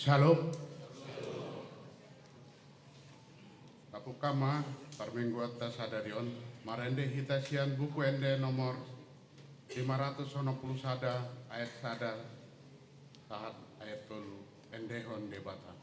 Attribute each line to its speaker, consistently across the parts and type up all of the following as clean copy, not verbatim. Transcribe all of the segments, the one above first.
Speaker 1: Shalom. Kapukama parminggu atas sadarion marende hitasian buku ende nomor 590 sada ayat sada saat ayat 3 endehon debata.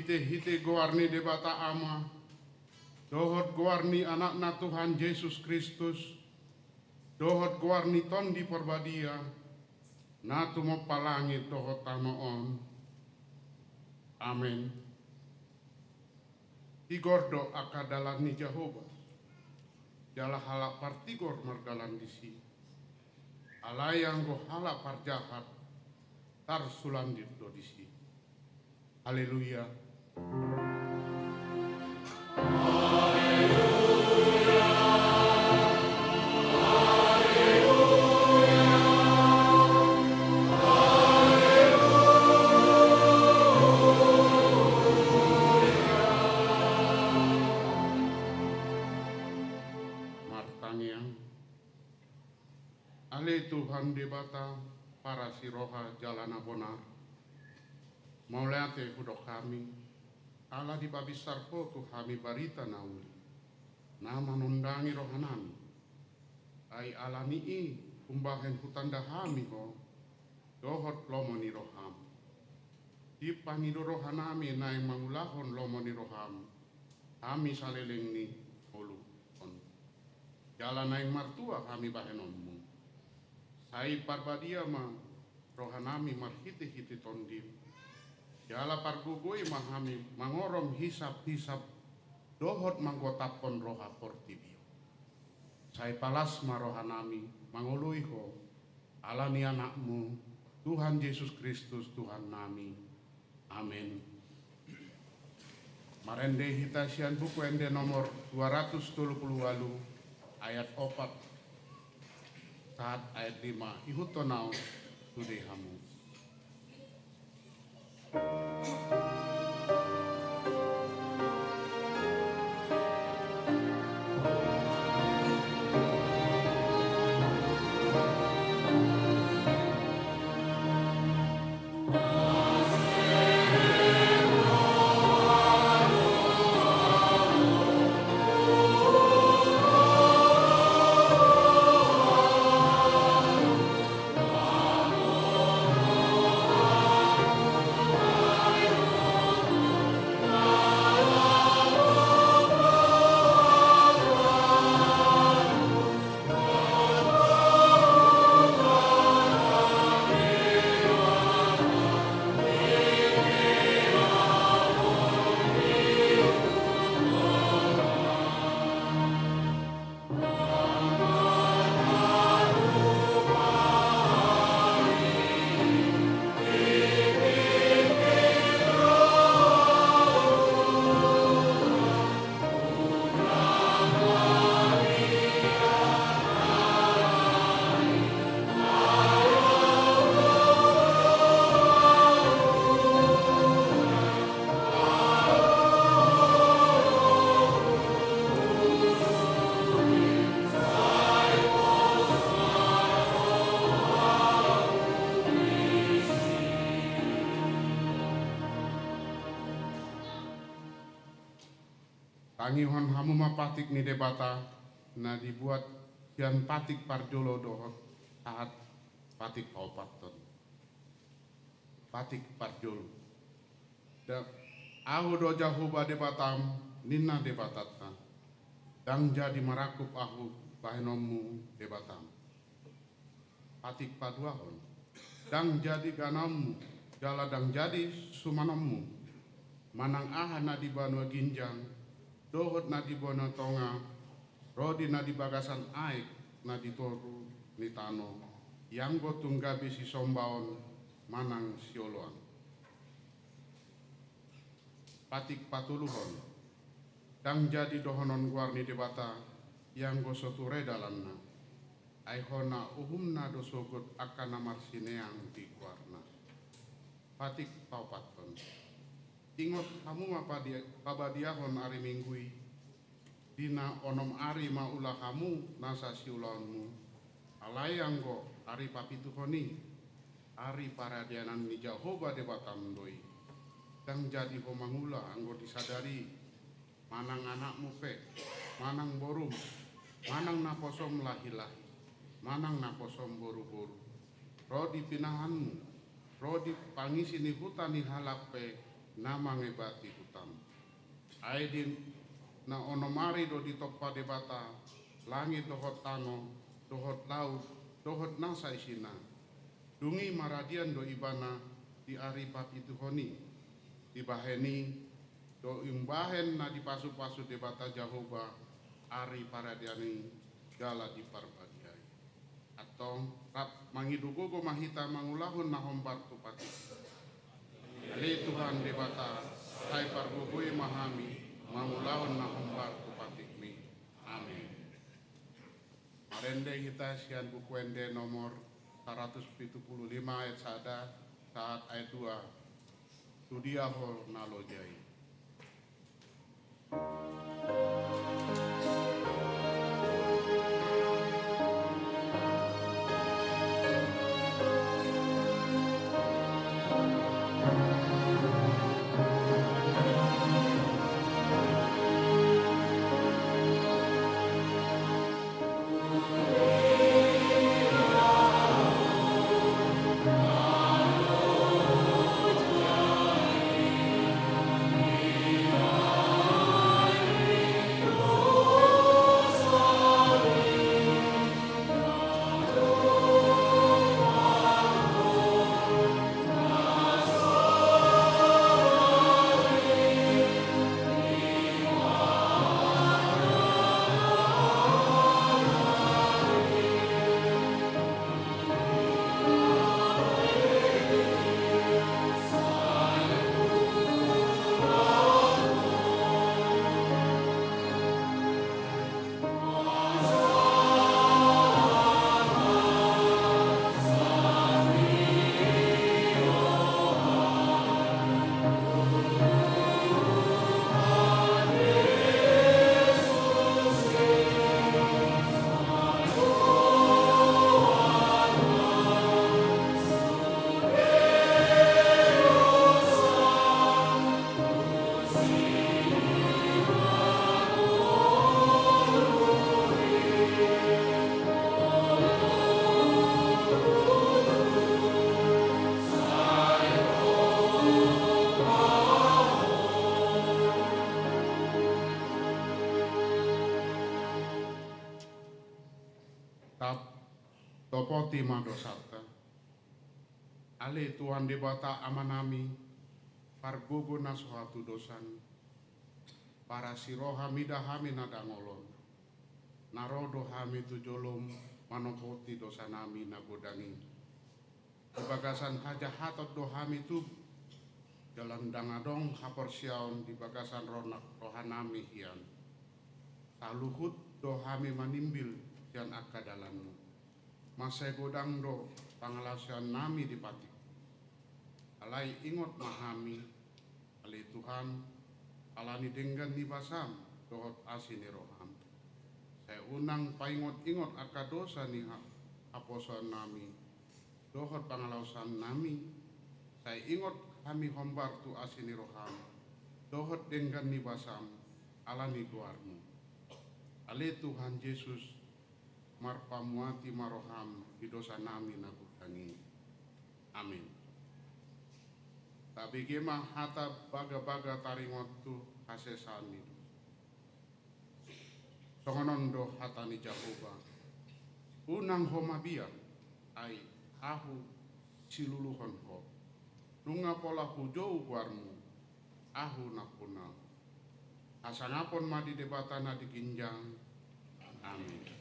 Speaker 1: Hite goarni debata ama, dohot goarni anakna Tuhan Yesus Kristus, dohot goarni tondi porbadia, natu mo palangit dohot tanoon. Amin. Tigordo akadalan ni Jehovah, jala halak partigor mardalan disi, alayang go halak parjahat, tar sulandit do disi. Haleluya. Martangiang Ale Tuhan debata para siroha jalana bonar Mauleate hudok kami, Allah di babisar tu kami barita nauli, nama nundangi rohanami, ai alani i umbahen hutanda hami ho dohot lomoni roham di pangido rohanami nai mangulahon lomoni roham kami saleleng ni holu on jalan nai martua kami bahenonmu ai parbadia ma rohanami marhiti-hiti tondip jala pargugui mahami mangorom hisap-hisap dohot manggotapon roha portibio sai palas marohanami manguluiho alani anakmu Tuhan Yesus Kristus Tuhan nami amin. Marende hitasian buku ende nomor 238 ayat 4 saat ayat 5 ihutonau tudehamu. Tangihon hamu mapatik ni debata na dibuat sian patik parjolo dohot saat patik paupaton patik parjolo da ahu do jahuba debatam ninna debatatna dang jadi marakup ahu bahenomu debatam patik paduahon dang jadi ganammu jala dang jadi sumanommu manang aha na di banua ginjang dohot na di bona tonga rodi na di bagasan aik na di toru ni tano yang go tunggabi si sombaon manang sioloan patik patuluhon dang jadi dohonon guar ni debata yang go soture dalamna aihona uhumna dosogot akan namar sineang di guarna patik paupaton ingot kamu pabadiahon ari minggui dina onom ari maulah kamu nasa siulonmu alayang go ari papituhoni ari paradianan ni Jehovah debatam doi dang jadi homangula anggo disadari manang anakmu pe manang borum manang naposom lahi-lahi manang naposom boru-boru rodi pinahanmu rodi pangisi ni hutan ni halape nama ngebati hutan aidin na onomari do di topa debata langit dohot tano dohot laut dohot nasa isina dungi maradian do ibana di ari papi tuhoni di baheni do imbahen na di pasu-pasu debata Jehovah ari paradiani gala di parbadiai atau rap mangidugogo mahita mangulahun na hombar tu pati Ali Tuhan debata hai pargubui mahami mangulahun na hombar tu patikmi amin. Marende kita sian buku ende nomor 175 ayat sada saat ayat 2 tudiaho nalojai. kap topoti madosata. Ale Tuhan debata amanami pargogo na suatu dosan. Para siroha midahami nadangolon. Narodo hami tujolom manopoti dosa nami nagodangi. Di bagasan haja hatot dohami tu jalan dangadong haporsiaon di bagasan ronak rohanami hian. Taluhut dohami manimbil yang akadalanmu. Masai godang do pangalasian nami dipatik. Alai ingot mahami, alai Tuhan, alani denggan di basam, dohot asini roham. Saya unang paingot-ingot akadosa ni aposan nami, dohot pangalausan nami. Saya ingot kami hombar tu asini roham, dohot denggan ni basam, alani duarmu. Ale Tuhan Yesus, marpamuati maroham di dosa nami nagudangi. Amin. Tapi gema hata baga-baga taringot tu hasesani. Songonondo hatani Jehovah. Unang homabia ai ahu siluluhon ho. Nunga pola hujau guarmu ahu napuna. Asangapon madi debatana dikinjang. Amin.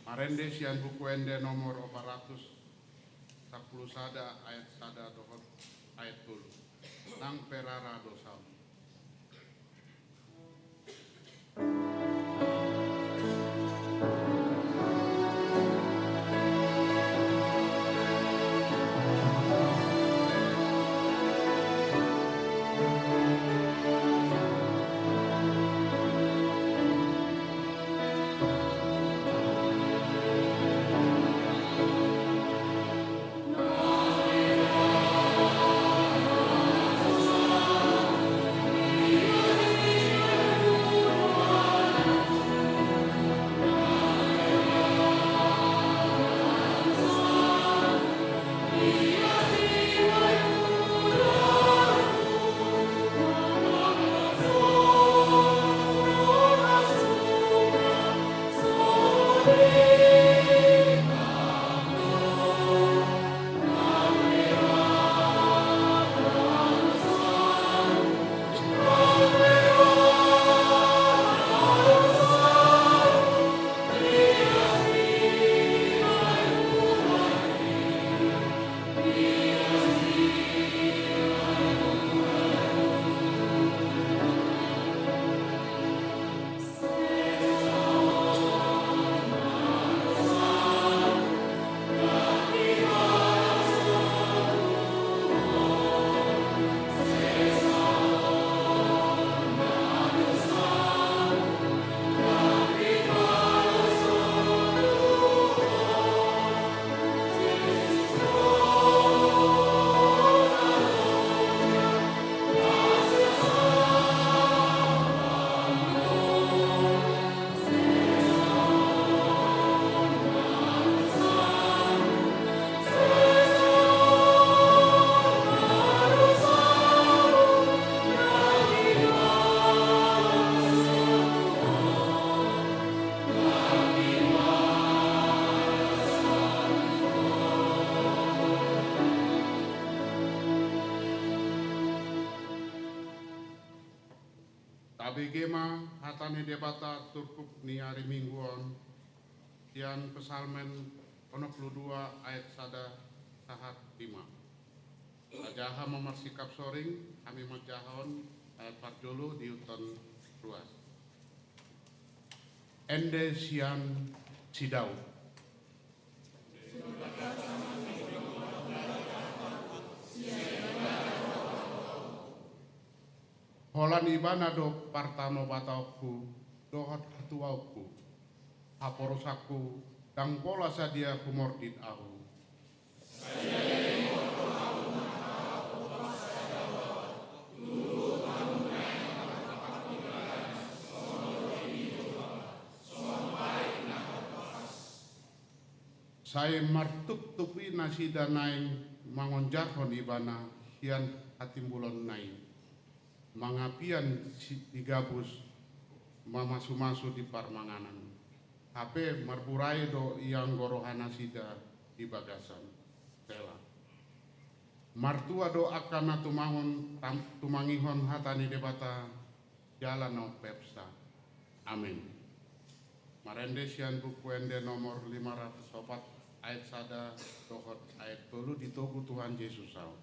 Speaker 1: Marende sian buku ende nomor 410 sada ayat sada dohot ayat 10 nang perara dosa. Abigema hatane debata turkup ni hari mingguan yang pesalmen 22 ayat sada sahat 5. Ajaha memarsikap soring kami majahon ayat 40 di uton ruas. Ende sian sidau. Holan ibana do partano batauku dohot hatuauku haporosaku dang pola sadia kumordit aku. Saya martuk tupi nasi danaing mangonjakon ibana hian hatimbulon naing. Mangapian digabus mamasu-masu di parmanganan. HP marpurai do yang gorohana sida di bagasan. Tela. Martua do akana tumangihon hatani debata jalan no pepsa. Amin. Marende sian buku ende nomor 504 ayat sada tohot ayat 10 ditogu Tuhan Yesus au.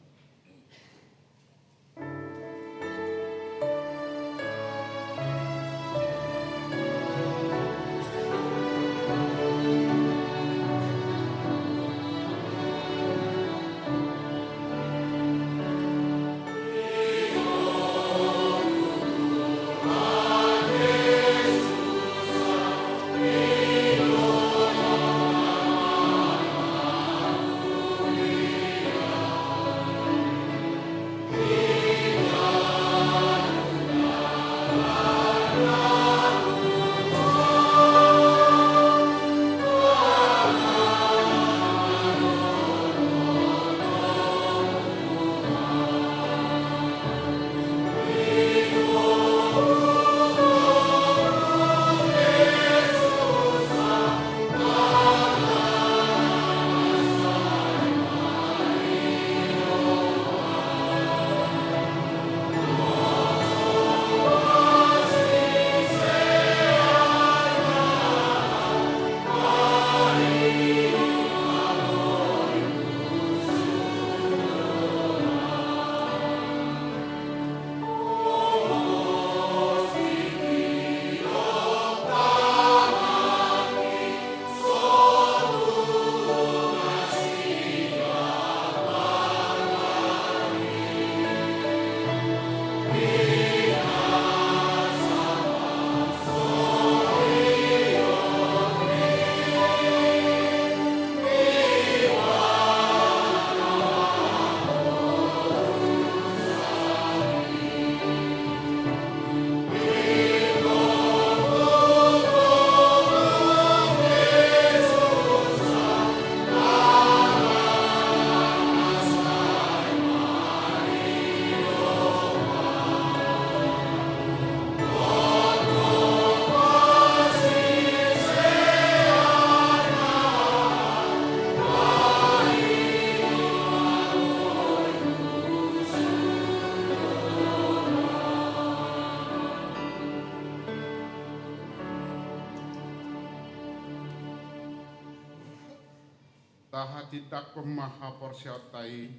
Speaker 1: Taha titakon maha porsiautai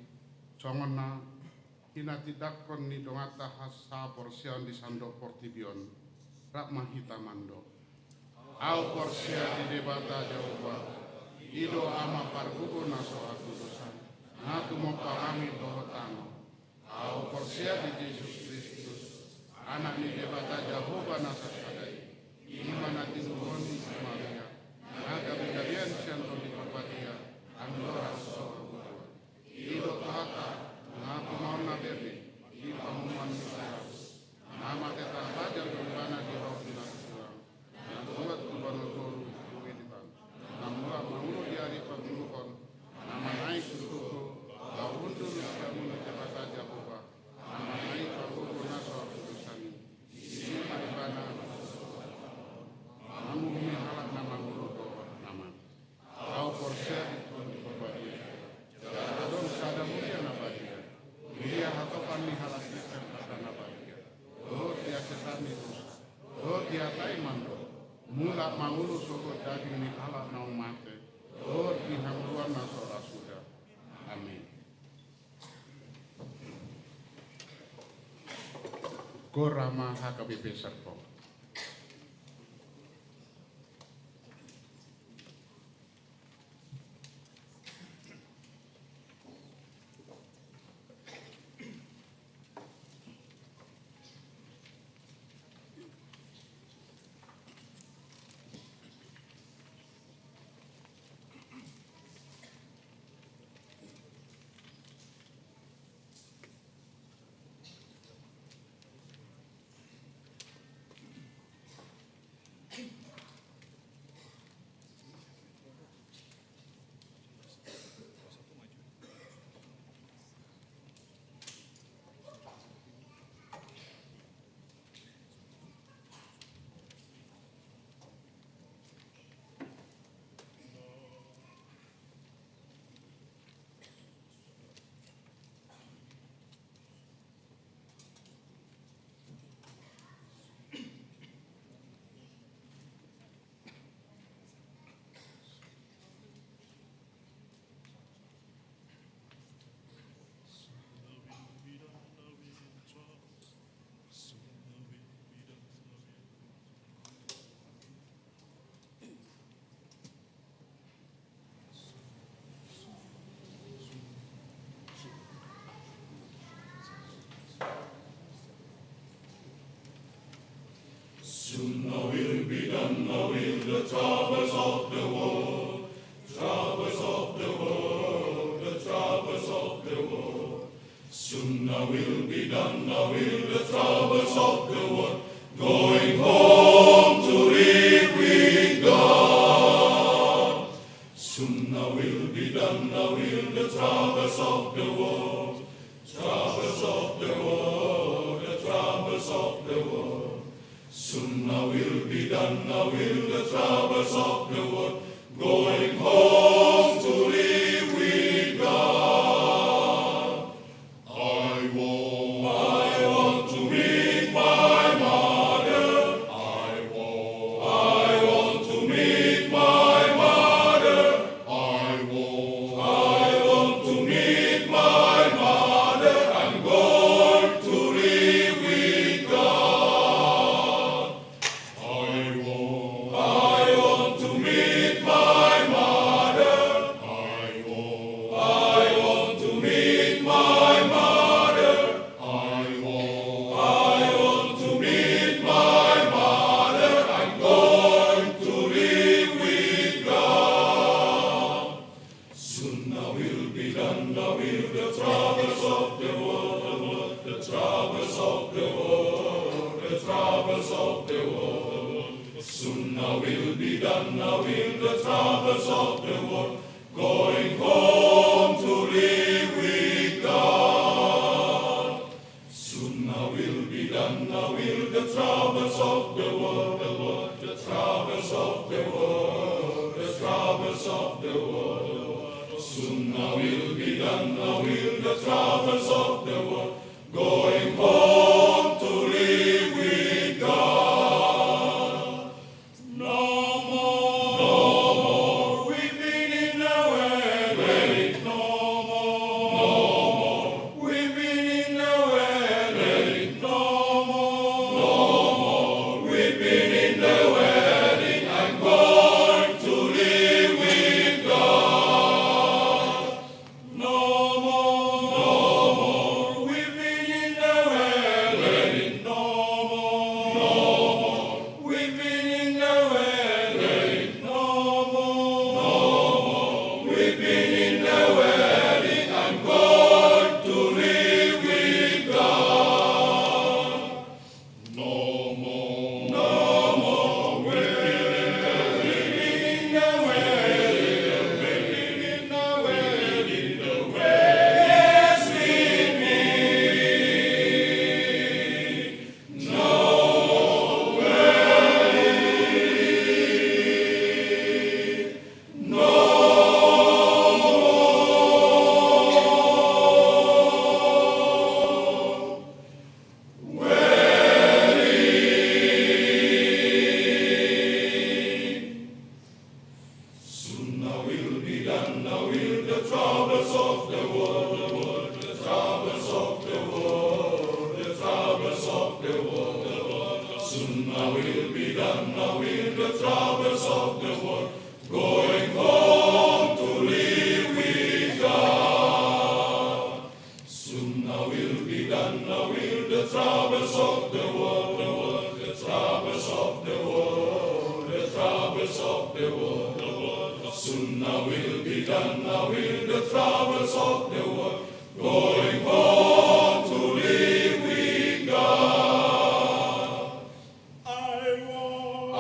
Speaker 1: songona hina titakon ni dongata hasa porsiaun di sando portibion rak mahita mando au porsia di debata jauba ido ama parbuku naso aku dosan natu mo parami dohotano au porsia di Yesus Kristus anak ni debata Jehovah nasa sadai imana tinuhoni Maria naga bigarian sianto di papatia Andora sorga, ido kata, ngaku mau nabebi, di pamuan Yesus, nama kita saja berbana di roh dinasulang, dan buat kubano toru kuwediban, namua maulu di hari pembunuhan, nama naik kutuku, kau undur kamu cepat saja buka, nama naik pabuku nasor kudusani, di maribana, namu bumi halak nama mulu doa nama, kau porsia ada mulia nabadia, dia hatopan ni halas Kristen kata nabadia, dia sesami dosa, dia taimando, mula maulu sogo daging ni halak nau mate, di hangluan nasora sudah, amin. Korama HKBP Serpong.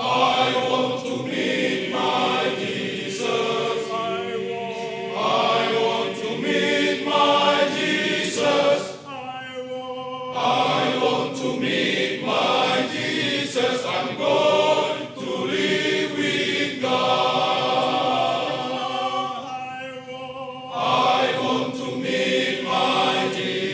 Speaker 2: I want to meet my Jesus.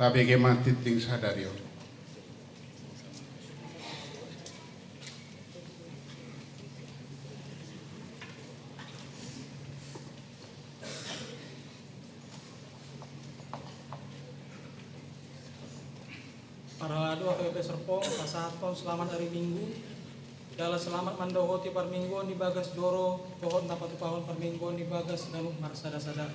Speaker 1: tabege matiting sadarion.
Speaker 2: Paralado AKBP Serpong, pasaton selamat hari Minggu. Dalam selamat mandohoti parmingguan di bagas doro, pohon dapat upahon parmingguan di bagas ganuk marsada-sada.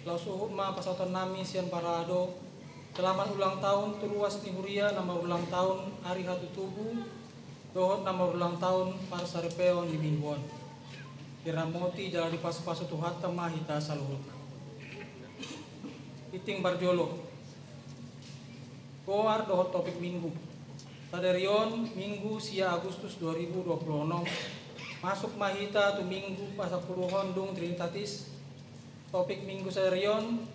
Speaker 2: Lausuhut ma pasaton nami sian paralado. Selamat ulang tahun turuas ni Huria, nama ulang tahun hari hatu tubuh. Dohot nama ulang tahun parsarepeon di mingguan. Diramoti jalan di pasu-pasu tuhata mahita saluhut. Iting barjolo. Goar dohot topik minggu. Sadarion minggu sia Agustus 2026 masuk mahita tu minggu pasapuluhon dung Trinitatis. Topik minggu sadarion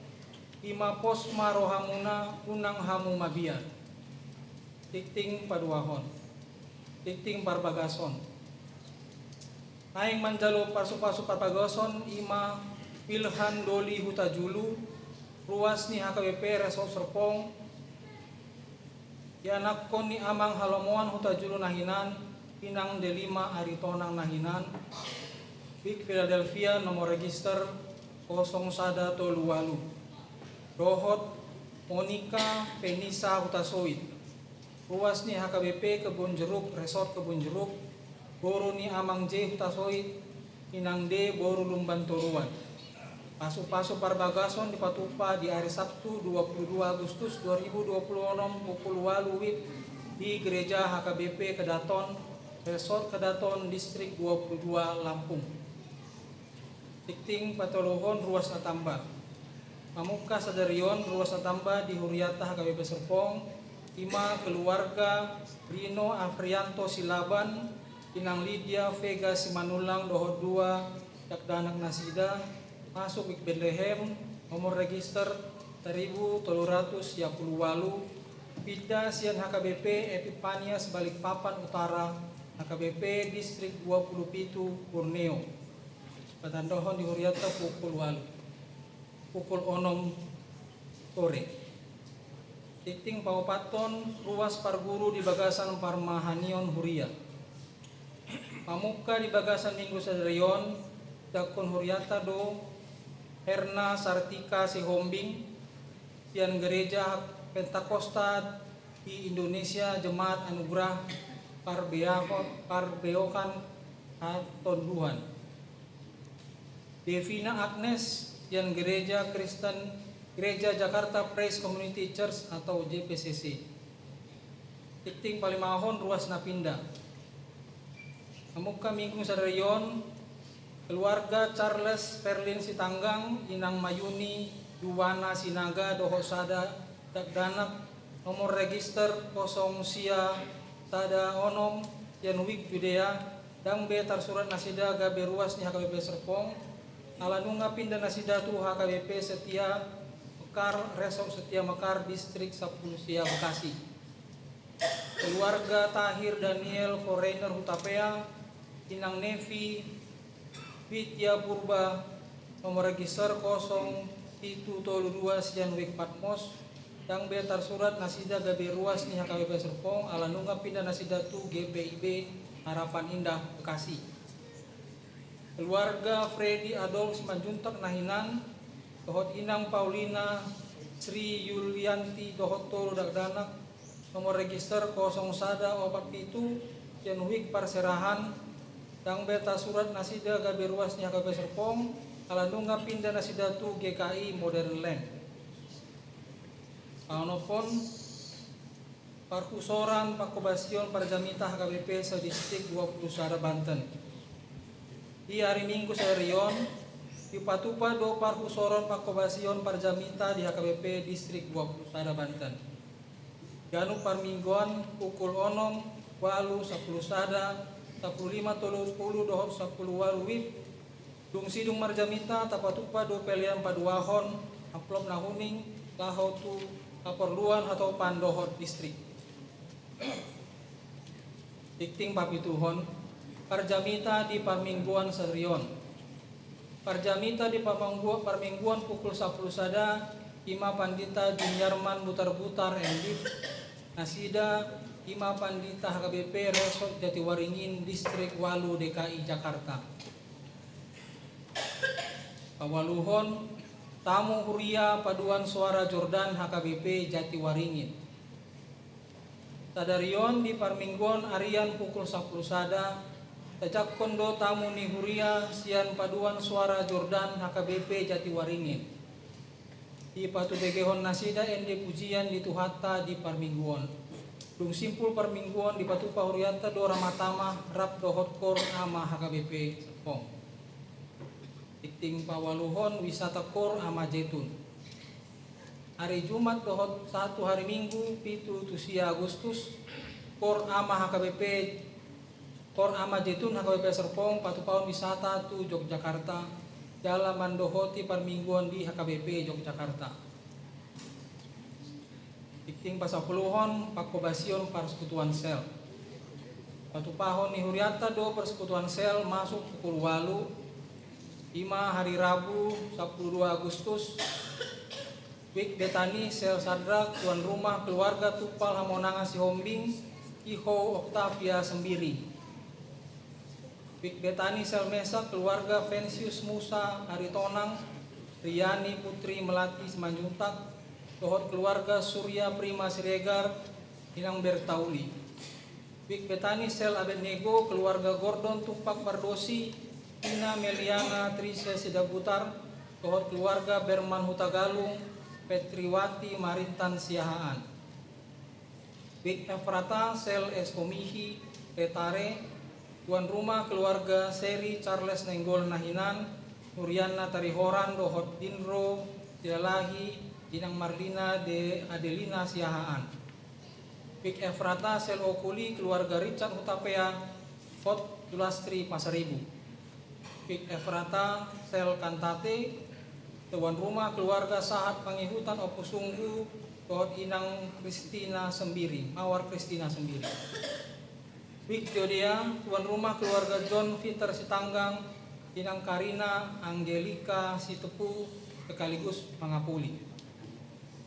Speaker 2: ima posma rohamuna unang hamu mabiar. Tikting paduahon. Tikting parbagason. Naing manjalo pasu-pasu parbagason ima pilhan doli hutajulu ruas ni HKBP Resort Serpong. Yanak koni amang halomoan hutajulu nahinan pinang delima aritonang nahinan Big Philadelphia nomor register 01 Toluwalu Dohot Monica Penisa Hutasoit ruas ni HKBP Kebun Jeruk Resort Kebun Jeruk boru ni amang J Hutasoit pinang D boru Lumban Toruan. Pasu-pasu parbagason dipatupa di hari Sabtu 22 Agustus 2026 pukul 8 WIB di Gereja HKBP Kedaton, Resort Kedaton, Distrik 22 Lampung. Tikting patolohon ruas natamba. Pamuka sadarion ruas natamba di Huriata HKBP Serpong. Ima keluarga Rino Afrianto Silaban, Inang Lydia Vega Simanulang Dohot 2 Dakdanak Nasida. Masuk Big Bethlehem, nomor register 1328, Pida Sian HKBP Epipanias Balikpapan Utara, HKBP Distrik 27 Borneo. Patandohon di Huriata pukul 6 sore. Titing paupaton ruas parguru di bagasan Parmahanion Huria. Pamuka di bagasan Minggu Sadarion, Dakon Huriata do Herna Sartika Sihombing, Pian Gereja Pentakosta di Indonesia Jemaat Anugerah Parbeokan Hatonduhan. Devina Agnes, Pian Gereja Kristen Gereja Jakarta Praise Community Church atau JPCC. Tikting Palimahon ruas Napinda. Pamuka Minggu Sadarion keluarga Charles Perlin Sitanggang, Inang Mayuni Duwana Sinaga Dohosada Dakdanak, nomor register 0 Sia Tada Onom Yanwik Judea, Dang B Tarsurat Nasida Gabe Ruas ni HKBP Serpong, Alanunga Pindah Nasida tu HKBP Setia Mekar Resort Setia Mekar Distrik 10 Sia Bekasi. Keluarga Tahir Daniel Foreigner Hutapea, Inang Nevi Vidya Purba, nomor register 0732 Sianwik Patmos, Dang Betar Surat Nasida Gabe Ruas ni HKBP Serpong, Alanunga Pindah Nasida tu GPIB Harapan Indah Bekasi. Keluarga Freddy Adolf Simanjuntak Nahinan, Dohot Inang Paulina Sri Yulianti Dohot Tolo Dakdanak, nomor register 01 Pitu Sianwik Parserahan, Dang Beta Surat Nasida Gabe Ruas ni HKBP Serpong, Alanunga Pindah Nasida tu GKI Modern Land. Anopon Parkusoran Pakobasion Parjamita HKBP Sedistrik 20 Sada Banten. Di hari Minggu Sadarion di Patupa do Parkusoran Pakobasion Parjamita di HKBP Distrik 20 Sada Banten. Ganu Parmingguan pukul 6 walu 10 sada 15:30 dohot 10 waluwib dung sidung marjamita tapatupa do pelian paduahon amplop nahuning lahau tu kaperluan atau pandohot distrik. Tikting papituhon parjamita di Parmingguan Sadarion. Parjamita di Parmingguan pukul 10 sada Ima Pandita Juniarman Butar-Butar Endif Nasida Ima Pandita HKBP Resort Jatiwaringin Distrik Walu DKI Jakarta. Pawaluhon Tamu Huria Paduan Suara Jordan HKBP Jatiwaringin. Tadarion di Parminggon Arian pukul 10 sada. Tajak kondo tamu ni Huria Sian Paduan Suara Jordan HKBP Jatiwaringin. Di Patu Begehon Nasida Ende Pujian di Tuhata di Parminggon. Dung simpul Parminggon di Patu Pahuriata Dora Matama Rap Dohotkor ama HKBP Serpong. Iting Pawaluhon Wisata Kor ama Jetun. Hari Jumat dohot 1 hari Minggu 7 Agustus Kor ama HKBP Kor ama Jetun HKBP Serpong Patu Paun Wisata tu Yogyakarta Dalam Mandohoti Parmingguan di HKBP Yogyakarta. Iting Pasapuluhon Pakobasion Persekutuan Sel. Patu Pahon ni Huriata do Persekutuan Sel masuk pukul 8. 5 hari Rabu 22 Agustus Wik Betani Sel Sadrak tuan rumah keluarga Tupal Hamonanga Sihombing Iho Octavia Sembiri. Wik Betani Sel Mesa keluarga Vensius Musa Haritonang Riani Putri Melati Simanjuntak Dohot keluarga Surya Prima Siregar Inang Bertauli. Wik Betani Sel Abednego keluarga Gordon Tupak Bardosi Ina Meliana Trisha Sidabutar Dohot keluarga Berman Hutagalung Petriwati Marintan Siahaan. Wik Efrata Sel Eskomihi Petare tuan rumah keluarga Seri Charles Nenggol Nahinan Nuriana Tarihoran Dohot Dinro Dilalahi Dinang Marlina de Adelina Siahaan. Wik Efrata Sel Okuli keluarga Richard Hutapea Fort Dulastri Pasaribu. Wik Efrata Sel Kantate tuan rumah keluarga Sahat Pangihutan Opusunggu Dohot Inang Kristina Sembiri Mawar Kristina Sembiri. Wik Jodea tuan rumah keluarga John Peter Sitanggang Inang Karina Angelika Sitepu sekaligus Mangapuli.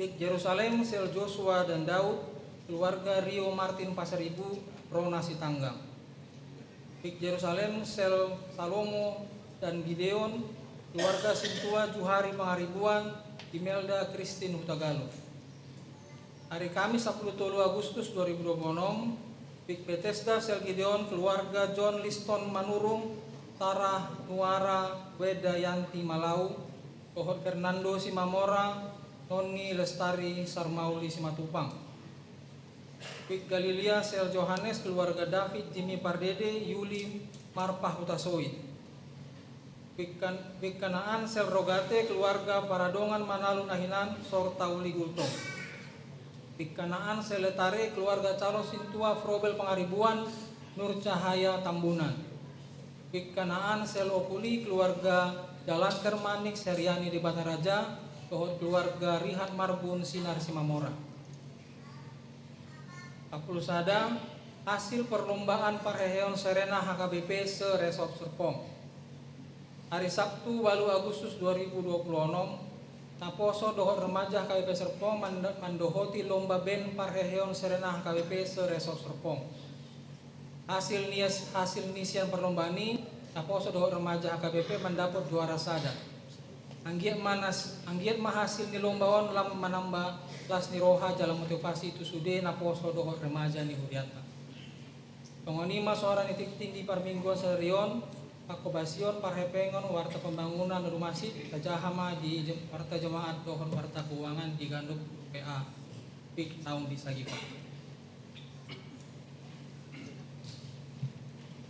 Speaker 2: Wik Yerusalem Sel Joshua dan Daud keluarga Rio Martin Pasaribu Rona Sitanggang. Wik Yerusalem Sel Salomo dan Gideon keluarga Sintua Juhari Pangaribuan Imelda Christine Hutagalo. Hari Kamis 10 Agustus 2026 Wik Bethesda Sel Gideon keluarga John Liston Manurung Tarah Nuara Weda Yanti Malau Pohon Fernando Simamora Noni Lestari Sarmauli Simatupang. Wik Galilea Sel Johannes keluarga David Jimmy Pardede Yuli Marpah Hutasoid. Wik Kanaan Sel Rogate keluarga Paradongan Manalun Ahinan Sortauli Gultong. Wik Kanaan Sel Letare keluarga Calo Sintua Frobel Pangaribuan Nur Cahaya Tambunan. Wik Kanaan Sel Okuli keluarga Jalan Termanik Seriani di Bataraja Dohot keluarga Rihat Marbun Sinar Simamora. Kapul Sada hasil perlombaan Parheheon Serena HKBP se Resort Serpong. Hari Sabtu 8 Agustus 2026 Taposo Dohot Remaja HKBP Serpong mandohoti lomba band Parheheon Serena HKBP se Resort Serpong. Hasil nisian perlombaan ini Taposo Dohot Remaja HKBP mendapat juara sada. Anggiat mahasil ni lombaon lam menambah kelas niroha jalan motivasi itu sude Naposo Dohot Remaja ni Huriata. Pengonima seorang nitik tinggi Parmingguan Serion Pakobasion Parhepengon Warta Pembangunan Rumasit Tajahama di Warta Jemaat Dohot Warta Keuangan di Ganduk PA Pik tahun di Sagipa.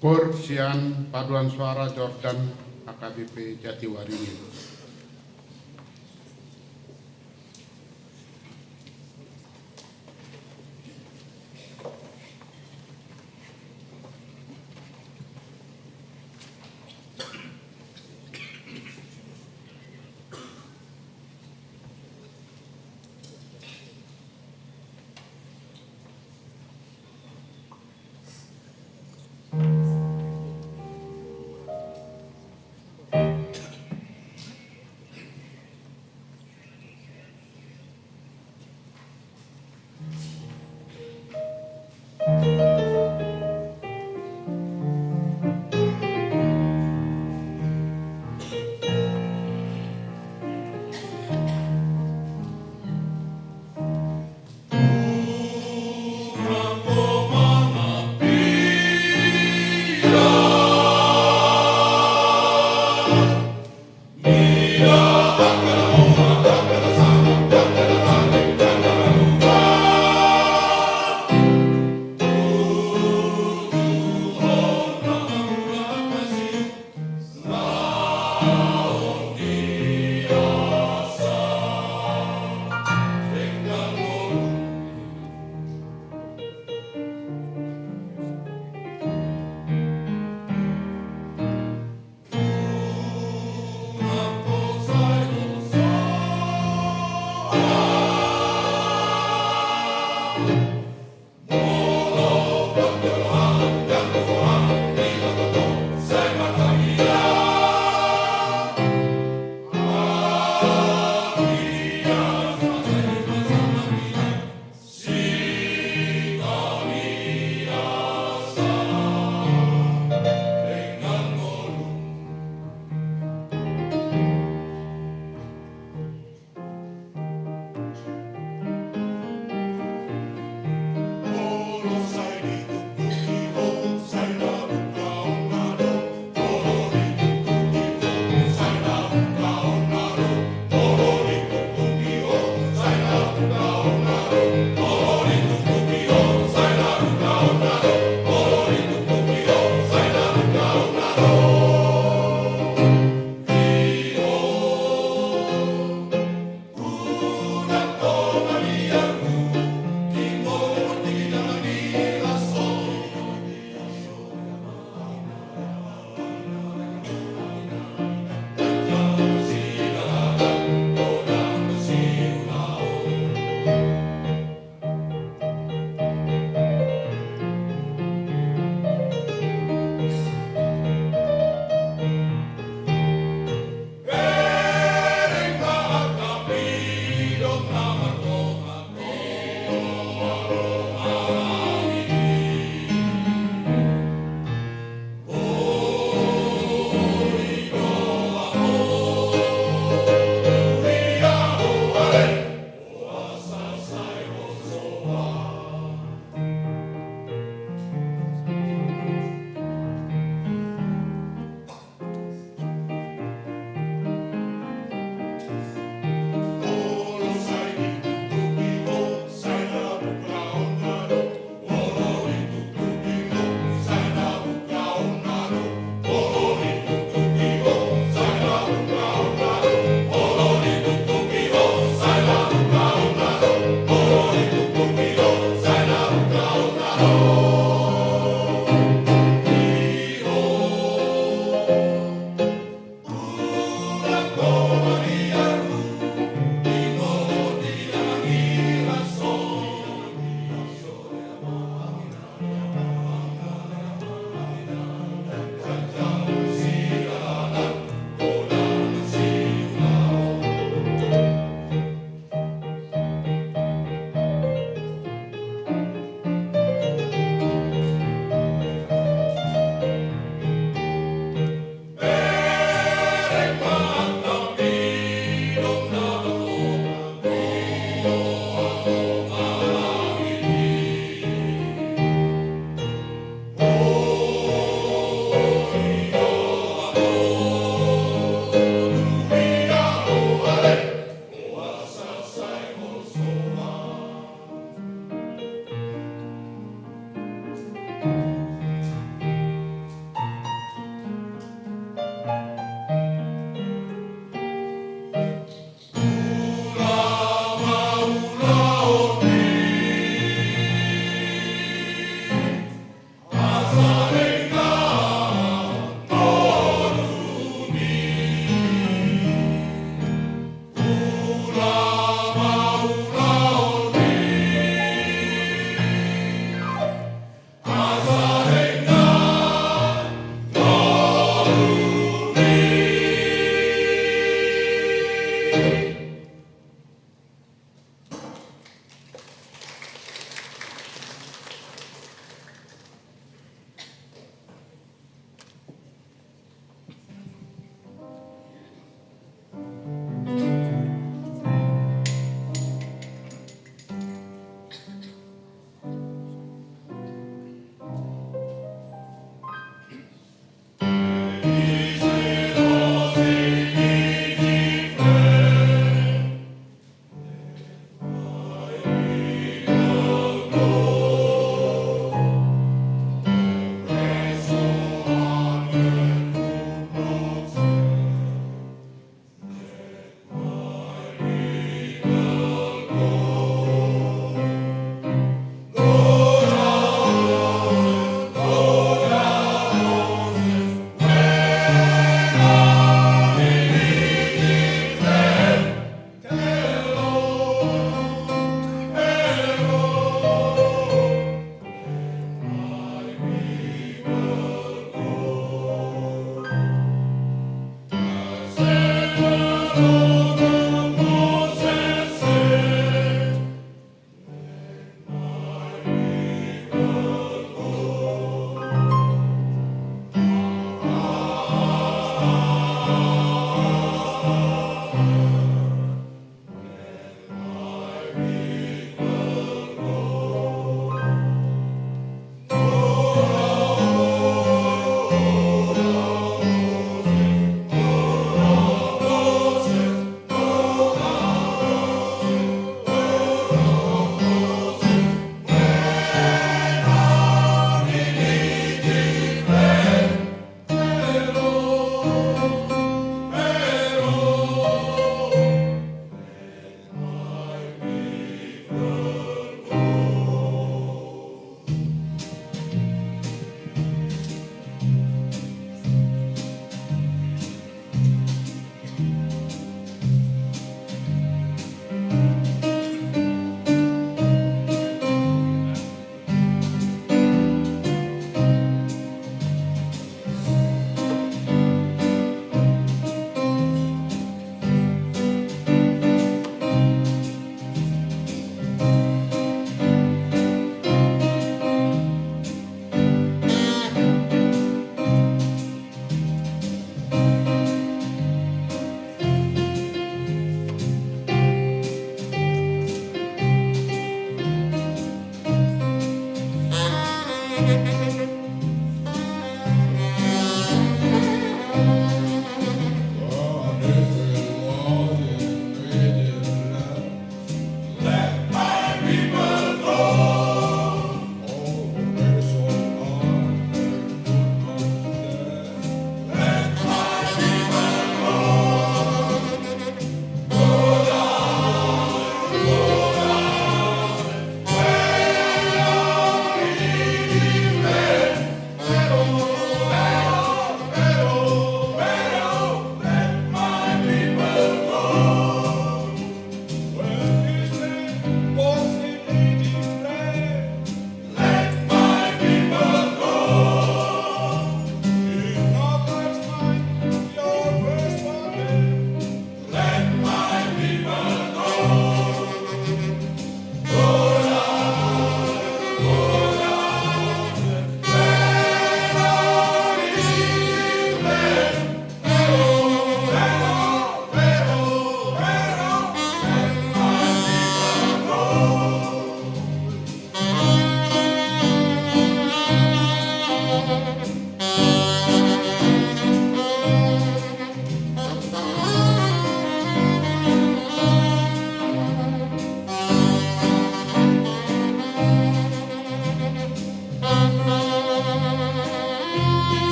Speaker 1: Kor Sian Paduan Suara Jordan HKBP Jatiwaringin.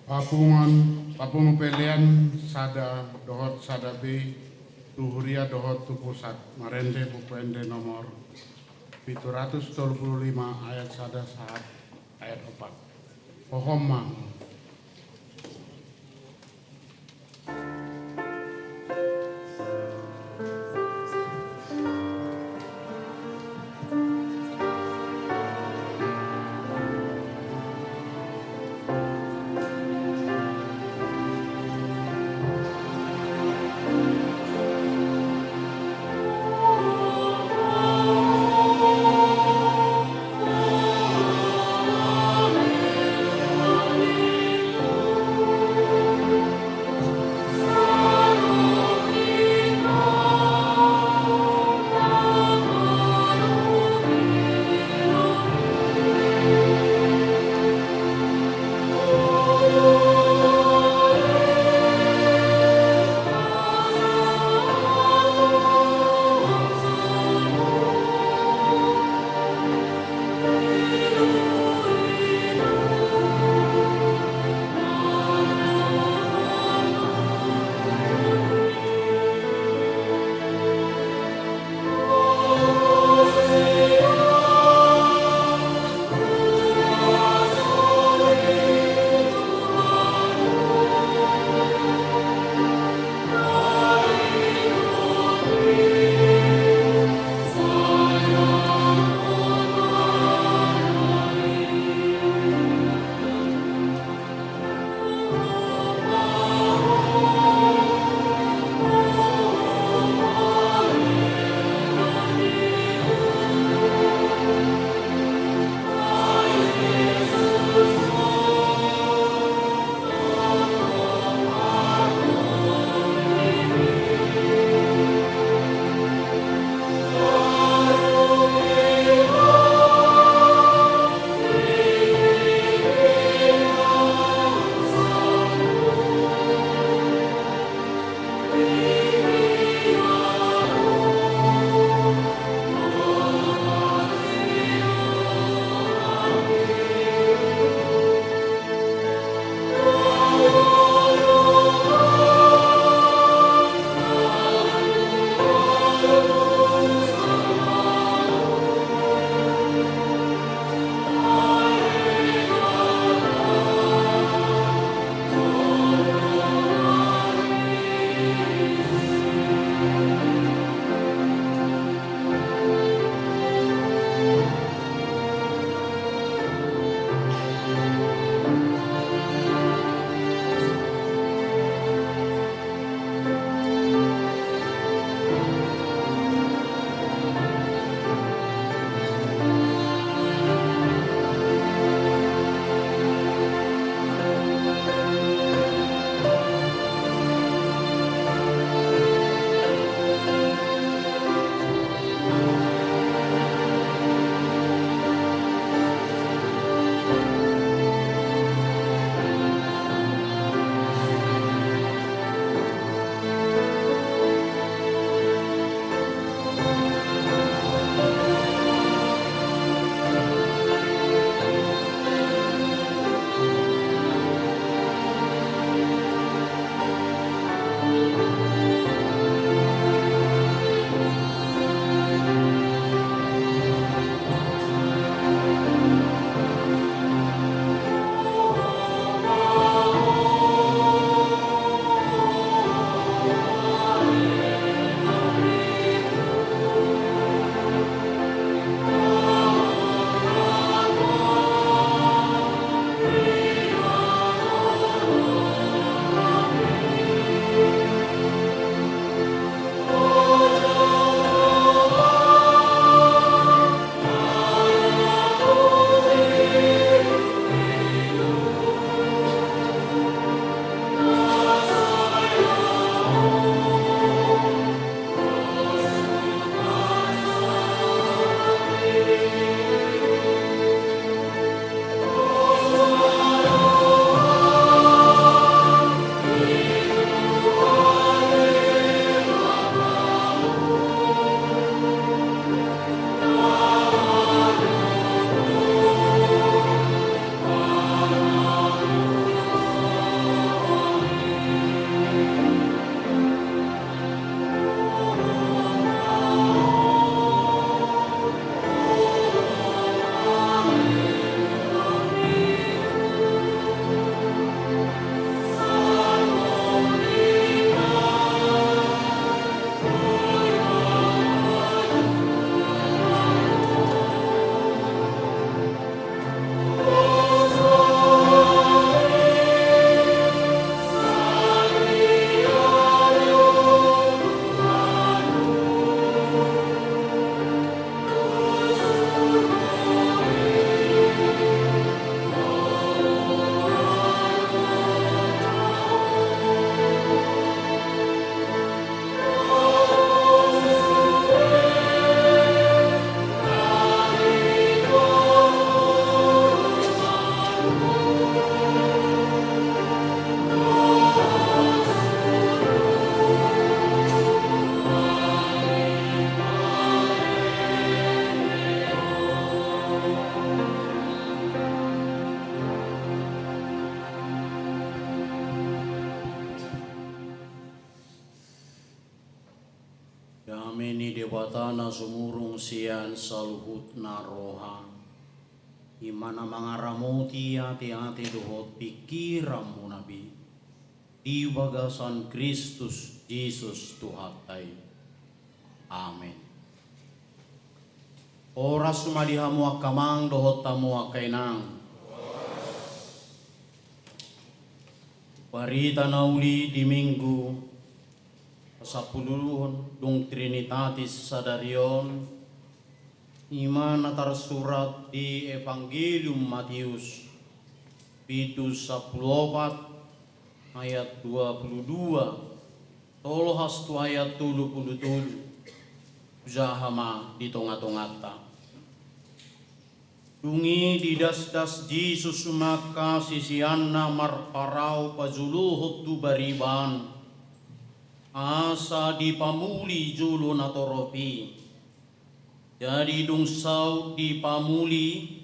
Speaker 1: papungan pelian sada dohot sada B tuhuria dohot tu pusat marende bukuende nomor 735 ayat sada saat ayat 4. Pohomang.
Speaker 3: Amen. Ameni debatana sumurung sian saluhut naroha. Imana mangaramuti hati-hati dohot pikiranmu nabi. Di bagasan Kristus Yesus Tuhatai. Amin. Ora sumadihamu akamang dohot tamu akainang. Parita nauli di minggu 10 dung Trinitatis Sadarion imana tersurat di Evangelium Matius Pitus 14 ayat 22 tolohas tu ayat 77 zahama di tonga-tongata dungi di das-das Yesus maka sisianna marparau pazuluhut tu bariban asa dipamuli julu natoropi jadi dung sau dipamuli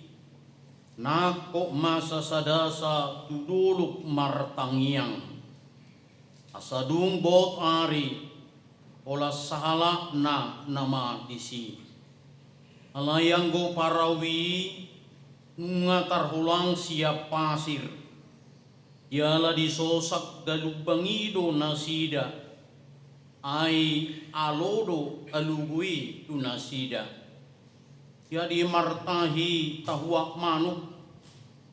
Speaker 3: nakok masa sadasa tuduluk martangiang asa dung bot ari ola sahala na nama disi alayang go parawi ngatar hulang siap pasir yala disosak galubangido nasida ai alodo alugui tunasida jadi martahi tahuak manuk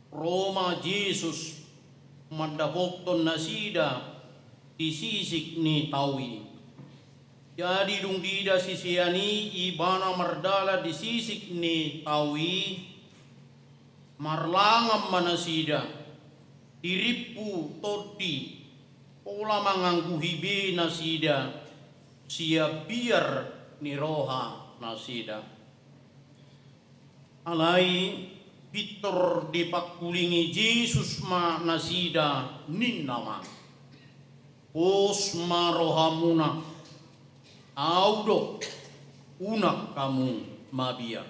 Speaker 3: Roma Yesus madaboton nasida disisik ni tawi jadi dung dida sisiani ibana mardala disisik ni tawi marlangam manasida diripu todi pola mangangguhibi nasida siap biar niroha nasida alai pitor dipakulingi Yesus ma nasida ninnama os marohamuna audo unak kamu mabia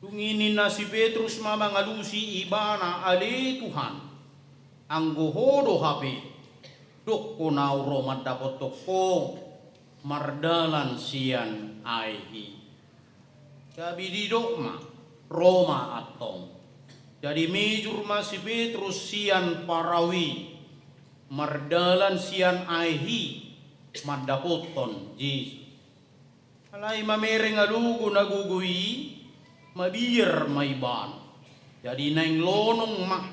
Speaker 3: tungini nasi Petrus ma mangalusi ibana ale Tuhan anggohodo hape dok nauro madapot toko mardalan sian aihi kabi di dokma Roma atong jadi mejur masih Petrus sian parawi mardalan sian aihi madapoton Yesus alai mamereng alugo nagugui mabir maiban jadi naing lonong mak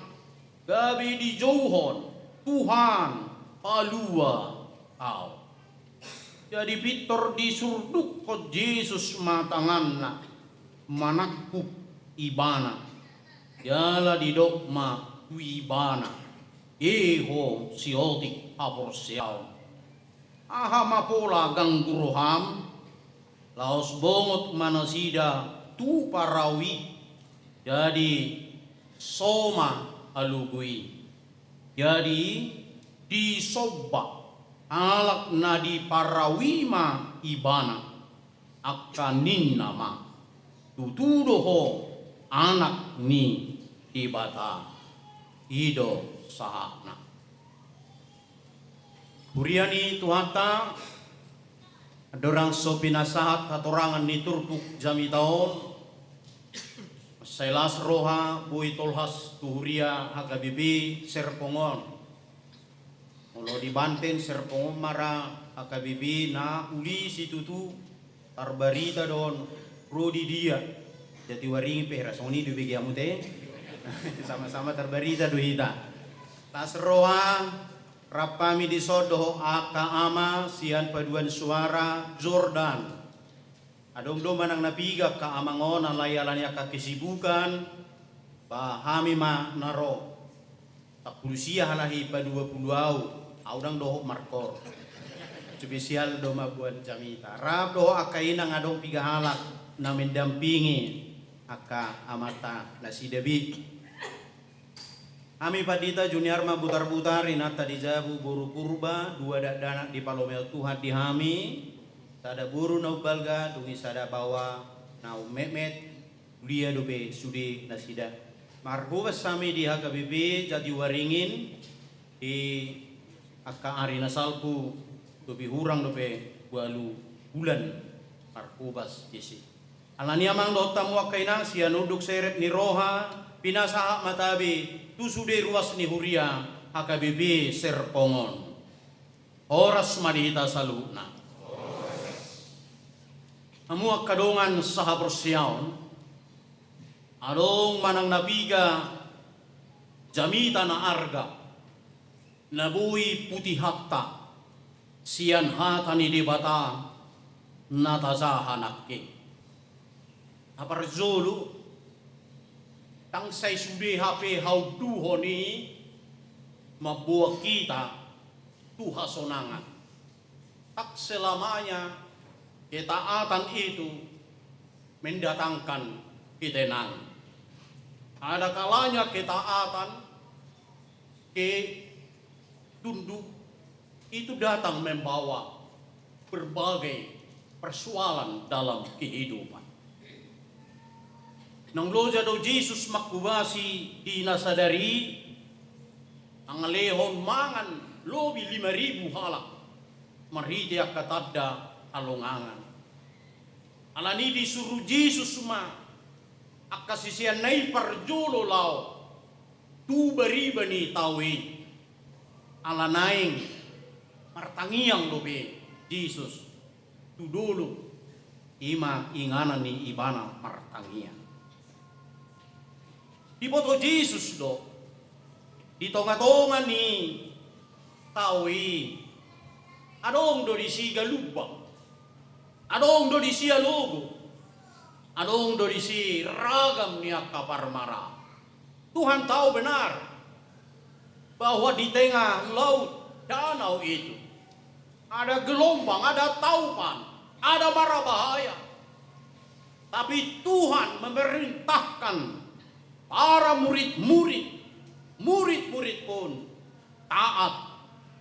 Speaker 3: gabi di jauhon Tuhan palua au jadi Victor disurduk ko Yesus matanganna manakuk ibana yala di dokma ibana eho siotik aporsiao aha mapola gangguroham laos bongot manasida tu parawi jadi soma alugui jadi disobak alak nadi parawima ibana akanin nama tutudoho anak ni ibata ido sahana Buriani tuhata adorang so pinasahat hatorangan ni turpuk jami taon selas roha bui tolhas tuhuria hakabibi serpongon Olo di Banten serpongon mara hakabibi na uli situtu tarbarita don rodi dia jadi waringi pehra soni du begi amute sama-sama tarbarita duhita tas roha rapami di sodo aka ama sian paduan suara Jordan adong do manang napiga ka amangon alayalan ya kesibukan bahami ma naro takulusia halahi pa 20 au audang doho markor spesial do mabuan jamita rab doho akainang adong piga halak na mendampingi aka amata nasidabi Ami padita junior ma butar-butar inata di jabu buru purba dua dana di palomel Tuhan di hami sada buru nau balga dungi sada bawa nau memet dia dobe sudi nasida marhuwa sami di hakabibi jadi waringin di aka arina salpu dobe hurang dobe walu bulan arkubas isi. Alania mang dota muak kainang siya nuduk seret ni roha pinasaha matabi tusude ruas ni huria hakabibi serpongon. Oras madita saluna. Amuak kadongan sahabrosyaon adong manang nabiga jamita na arga nabui putih hatta sian hata ni debata natazahanake aparzulu tang say sude hape hauduho ni mabuak kita tuha sonangan tak selamanya ketaatan itu mendatangkan ketenangan. Ada kalanya ketaatan ke tunduk itu datang membawa berbagai persoalan dalam kehidupan. Nang loja do Jesus makubasi di nasadari ang lehon mangan lobi 5,000 halak maridia katadda alongangan. Alani disuruh Jesus ma akasisian nai parjolo lao tu bariba ni tawi alanaing martangiang lobe Jesus tu dulu ima inganan ni ibana martangiang. Di foto Jesus do di tonga-tonga ni tawi adong do di siga lubang adong do di siya logo adong do di si ragam niya kaparmara. Tuhan tahu benar bahwa di tengah laut danau itu ada gelombang, ada taupan, ada mara bahaya. Tapi Tuhan memerintahkan para murid-murid pun taat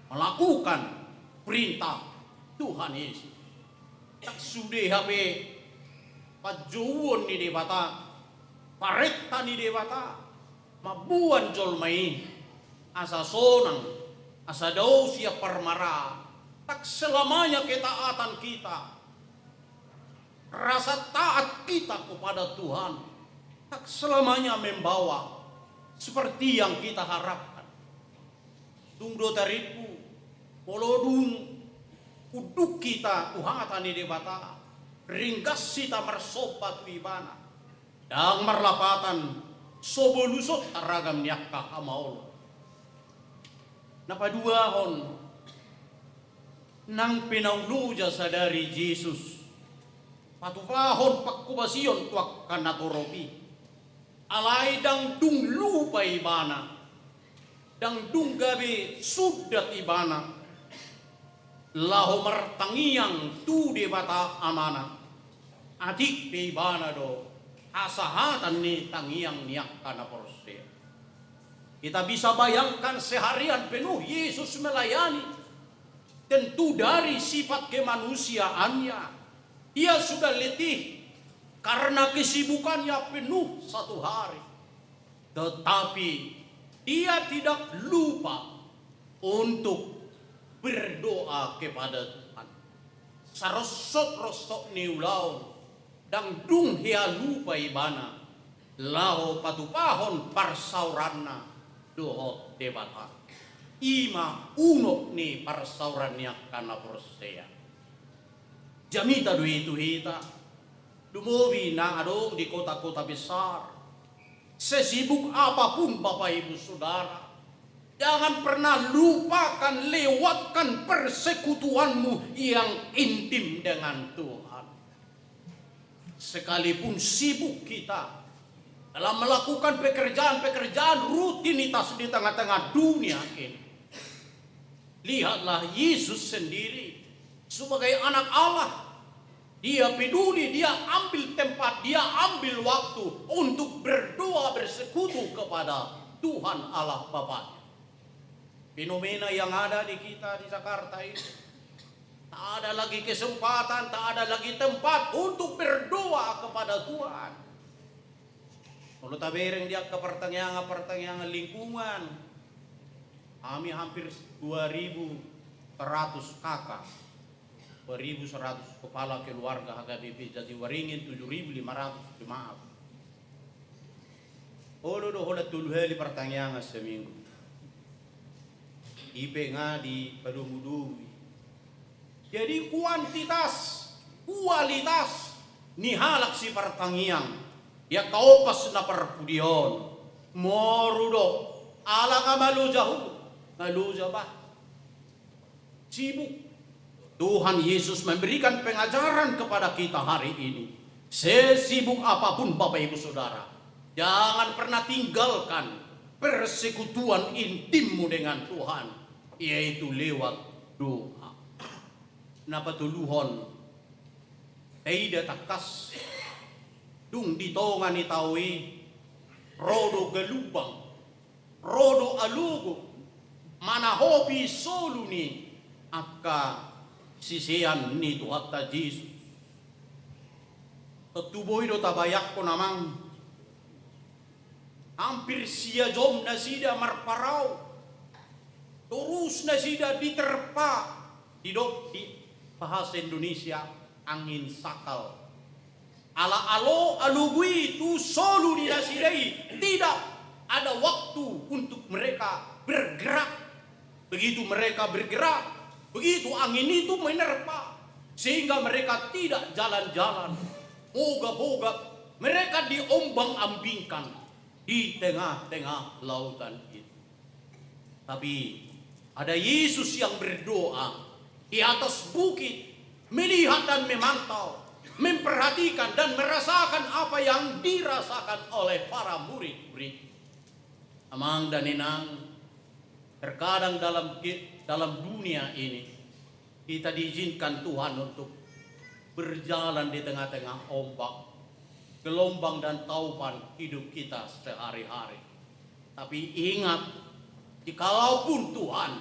Speaker 3: melakukan perintah Tuhan Yesus. Tak sudah hape pajuon ni debata, paretta ni debata, mabuan jolmai, asa sonang, asa daw siya parmara, tak selamanya ketaatan kita, rasa taat kita kepada Tuhan, tak selamanya membawa seperti yang kita harapkan. Tungdo taripu, polodung, uduk kita tuhatan ni debata, ringgas kita marsopat wibana, dan marlapatan sobolusot taragam niyakka amaul. Napaduahon nang pinauluja sa dari Jesus, patupahon pakkubasion tuak kanatoropi, alay dang dung lupa ibana, dang dung gabi sudat ibana, laho martangiang tu debata amana, adik de ibana do, asahatan ni tangiang niyak kana porse. Kita bisa bayangkan seharian penuh Yesus melayani, tentu dari sifat kemanusiaannya, ia sudah letih karena kesibukannya penuh satu hari. Tetapi dia tidak lupa untuk berdoa kepada Tuhan. Sarosot-rosot niulaw dang dung hea lupa ibana lao patupahon parsauranna dohot debata. Ima unok ni parsaurannya karena persea. Jamita duit itu hita dumobi na adong di kota-kota besar. Sesibuk apapun Bapak Ibu Saudara, jangan pernah lupakan, lewatkan persekutuanmu yang intim dengan Tuhan. Sekalipun sibuk kita dalam melakukan pekerjaan-pekerjaan rutinitas di tengah-tengah dunia ini, lihatlah Yesus sendiri sebagai anak Allah. Dia peduli, dia ambil tempat, dia ambil waktu untuk berdoa bersekutu kepada Tuhan Allah Bapa. Fenomena yang ada di kita di Jakarta ini, tak ada lagi kesempatan, tak ada lagi tempat untuk berdoa kepada Tuhan. Kalau tabereng dia ke pertanyaan lingkungan, kami hampir 2.100 kakak 2.100 kepala keluarga HKBP Jati Waringin, 7.500 jemaat. Odo hola tuluheli pertanyaan seminggu. Ipe nga di padumudu. Jadi kuantitas, kualitas ni halak si pertanyaan. Ya kaupas na perpudion. Morudo ala nga malu jauh, malu jauh bah. Sibuk. Tuhan Yesus memberikan pengajaran kepada kita hari ini. Sesibuk apapun Bapak Ibu Saudara, jangan pernah tinggalkan persekutuan intimmu dengan Tuhan, yaitu lewat doa. Napa tuluhon tidak takas dung ditongan itawi rodo gelubang, rodo alugo, mana hobi solu ni aka sisian ni Tuhan ta Yesus. Tetuboy do tabayak ko namang hampir sia jom na sida marparau, terus na sida diterpa di bahasa Indonesia angin sakal. Ala alo alugui tu solu di nasidai, tidak ada waktu untuk mereka bergerak. Begitu mereka bergerak, begitu angin itu menerpa, sehingga mereka tidak jalan-jalan. Moga-moga mereka diombang-ambingkan di tengah-tengah lautan itu. Tapi ada Yesus yang berdoa di atas bukit, melihat dan memantau, memperhatikan dan merasakan apa yang dirasakan oleh para murid-murid. Amang dan inang, terkadang dalam dunia ini kita diizinkan Tuhan untuk berjalan di tengah-tengah ombak, gelombang dan taupan hidup kita sehari-hari. Tapi ingat, jikalaupun Tuhan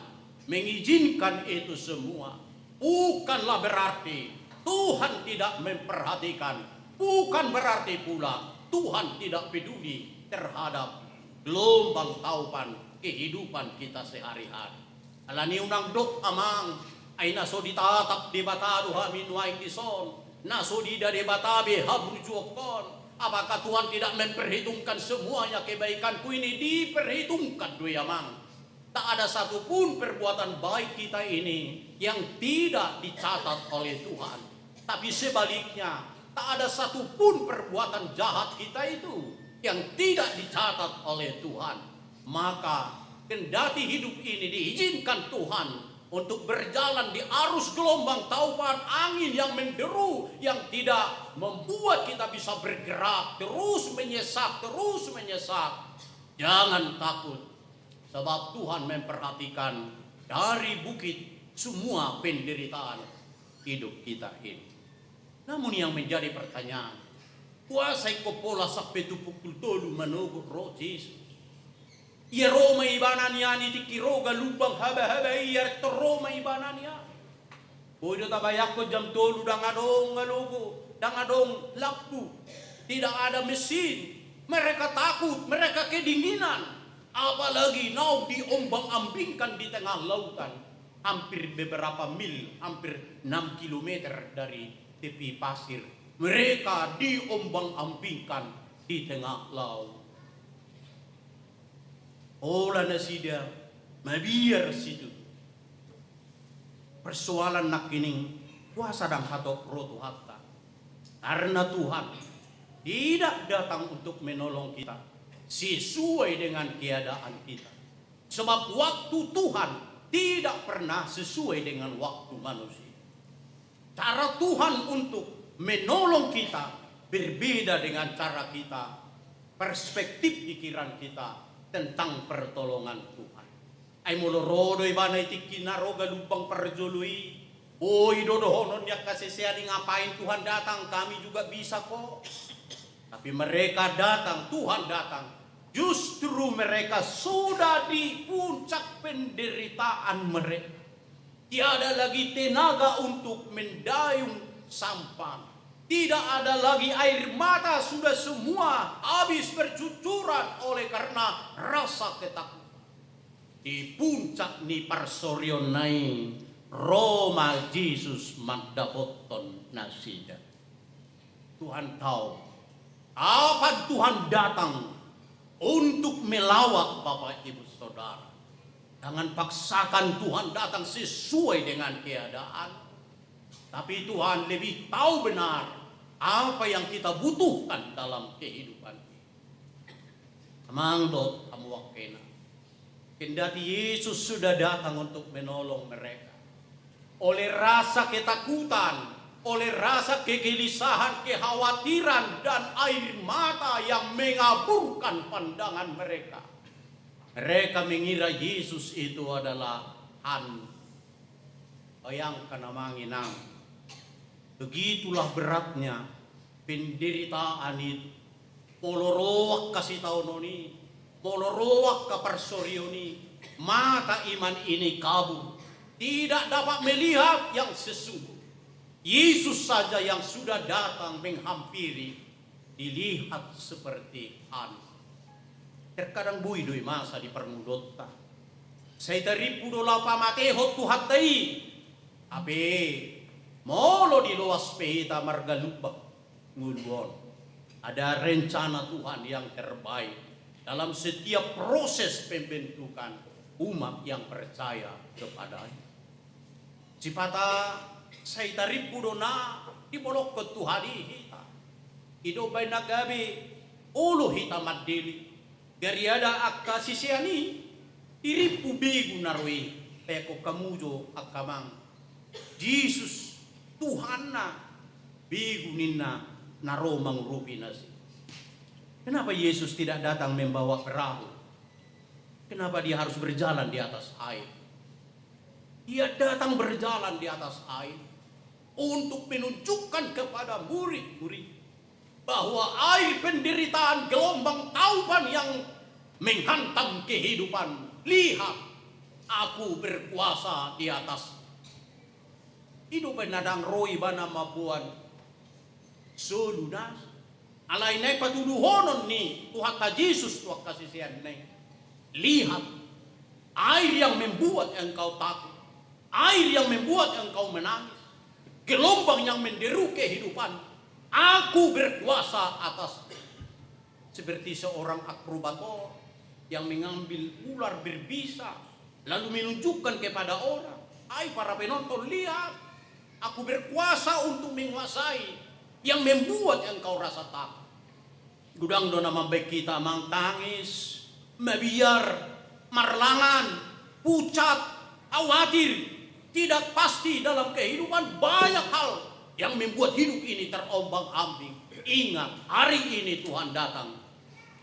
Speaker 3: mengizinkan itu semua, bukanlah berarti Tuhan tidak memperhatikan, bukan berarti pula Tuhan tidak peduli terhadap gelombang taupan kehidupan kita sehari-hari. Alani unang dok amang ay naso ditatap di batado hamin waing tison, naso di da batabe habrujuokon. Apakah Tuhan tidak memperhitungkan semuanya kebaikanku ini? Diperhitungkan doi amang. Tak ada satupun perbuatan baik kita ini yang tidak dicatat oleh Tuhan. Tapi sebaliknya, tak ada satupun perbuatan jahat kita itu yang tidak dicatat oleh Tuhan. Maka kendati hidup ini diizinkan Tuhan untuk berjalan di arus gelombang taupan angin yang menderu, yang tidak membuat kita bisa bergerak, terus menyesak. Jangan takut, sebab Tuhan memperhatikan dari bukit semua penderitaan hidup kita ini. Namun yang menjadi pertanyaan, kuasai kopola sampai tu pukul tolu menunggu roh Yesus. Ia Roma ibanania ni dikiroga lubang haba-haba ia teroma ibanania. Bodo tabayak ko jam tolu dangadong ngalugo, dangadong lakbu. Tidak ada mesin. Mereka takut, mereka kedinginan. Apalagi nau diombang-ambingkan di tengah lautan. Hampir beberapa mil, hampir 6 kilometer dari tepi pasir. Mereka diombang-ambingkan di tengah laut. Ola na sida mabiar situ. Persoalan nak kining kuasa dan hatok rotu hatta. Karena Tuhan tidak datang untuk menolong kita sesuai dengan keadaan kita. Sebab waktu Tuhan tidak pernah sesuai dengan waktu manusia. Cara Tuhan untuk menolong kita berbeda dengan cara kita, perspektif pikiran kita tentang pertolongan Tuhan. Ay molorodo ibana itikina roga lubang perjului. Oi dodohonon ya kasesiani ngapain Tuhan datang, kami juga bisa kok. Tapi mereka datang, Tuhan datang. Justru mereka sudah di puncak penderitaan mereka. Tiada lagi tenaga untuk mendayung sampan. Tidak ada lagi air mata, sudah semua habis bercucuran oleh karena rasa ketakutan. Di puncak ni parsorionai Roma Jesus magdapoton nasida. Tuhan tahu apa Tuhan datang untuk melawat Bapak Ibu Saudara. Jangan paksakan Tuhan datang sesuai dengan keadaan. Tapi Tuhan lebih tahu benar apa yang kita butuhkan dalam kehidupan kita. Mangdot amuakena. Kendati Yesus sudah datang untuk menolong mereka. Oleh rasa ketakutan, oleh rasa kegelisahan, kekhawatiran, dan air mata yang mengaburkan pandangan mereka. Mereka mengira Yesus itu adalah hantu. Bayangkan namanginang, begitulah beratnya penderitaan itu. Poloroak kasih tahu noni, poloroak kaparsorioni, mata iman ini kabur, tidak dapat melihat yang sesungguhnya. Yesus saja yang sudah datang menghampiri, dilihat seperti hantu. Terkadang buidoi masa di pernudota. Saya teripu dola pamatehot tuhatai. Ape molo di luas pehita marga lubak nguluon. Ada rencana Tuhan yang terbaik dalam setiap proses pembentukan umat yang percaya kepadanya. Cipata saya taripu dona di bolok ke Tuhan hita. Ido bay nagabi ulo hita madili. Dari ada akka sisiani iripu bigu narwi peko kamujo akamang. Jesus Tuhan na bigu ninna naro mangrupi nasi. Kenapa Yesus tidak datang membawa perahu? Kenapa dia harus berjalan di atas air? Dia datang berjalan di atas air untuk menunjukkan kepada murid-murid bahwa air penderitaan gelombang taupan yang menghantam kehidupan. Lihat, aku berkuasa di atas. Hidup benadang roi bana mabuan. Solunas alay nay patuduhonon ni Tuhan Yesus tuak kasisian nay. Lihat, air yang membuat engkau takut, air yang membuat engkau menangis, gelombang yang menderu kehidupan. Aku berkuasa atas. Seperti seorang akrobator yang mengambil ular berbisa lalu menunjukkan kepada orang, "Hai para penonton, lihat, aku berkuasa untuk menguasai." Yang membuat engkau rasa takut. Gudang dona mambek kita mang tangis, mabiar, marlangan, pucat, khawatir, tidak pasti dalam kehidupan. Banyak hal yang membuat hidup ini terombang-ambing. Ingat, hari ini Tuhan datang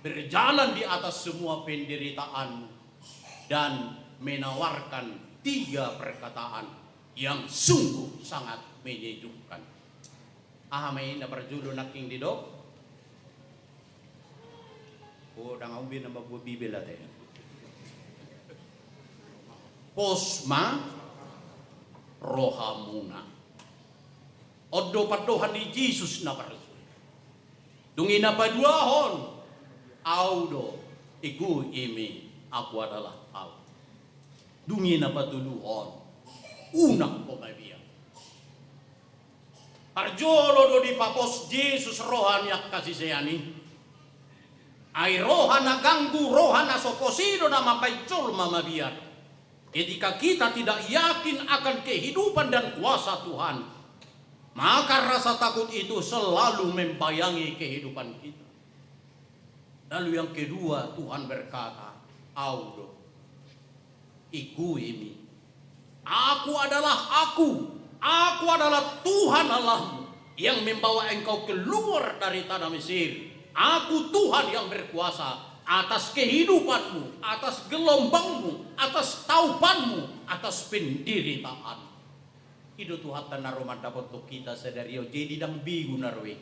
Speaker 3: berjalan di atas semua penderitaanmu dan menawarkan 3 perkataan yang sungguh sangat menyejukkan. Ahamay na parjulo naking didok. O dangawin na magbubibil ate. Posma rohamuna. Odo padohan ni Jesus na parjulo. Dungin na paduahon. Audo igu imi aku adalah Allah. Dungin na patuluhon. Unak ko mabiya. Parjolo do di papos Jesus rohan yak kasisayani. Ay rohan na ganggu, rohan na soposido na mapaycol mamabiar. Ketika kita tidak yakin akan kehidupan dan kuasa Tuhan, maka rasa takut itu selalu membayangi kehidupan kita. Lalu yang kedua Tuhan berkata, Audo, iku ini, aku adalah Aku adalah Tuhan Allahmu yang membawa engkau keluar dari tanah Mesir. Aku Tuhan yang berkuasa atas kehidupanmu, atas gelombangmu, atas taupanmu, atas penderitaan. Itu Tuhan tanarumad dapat untuk kita sadario. Jadi dang bigu narwe.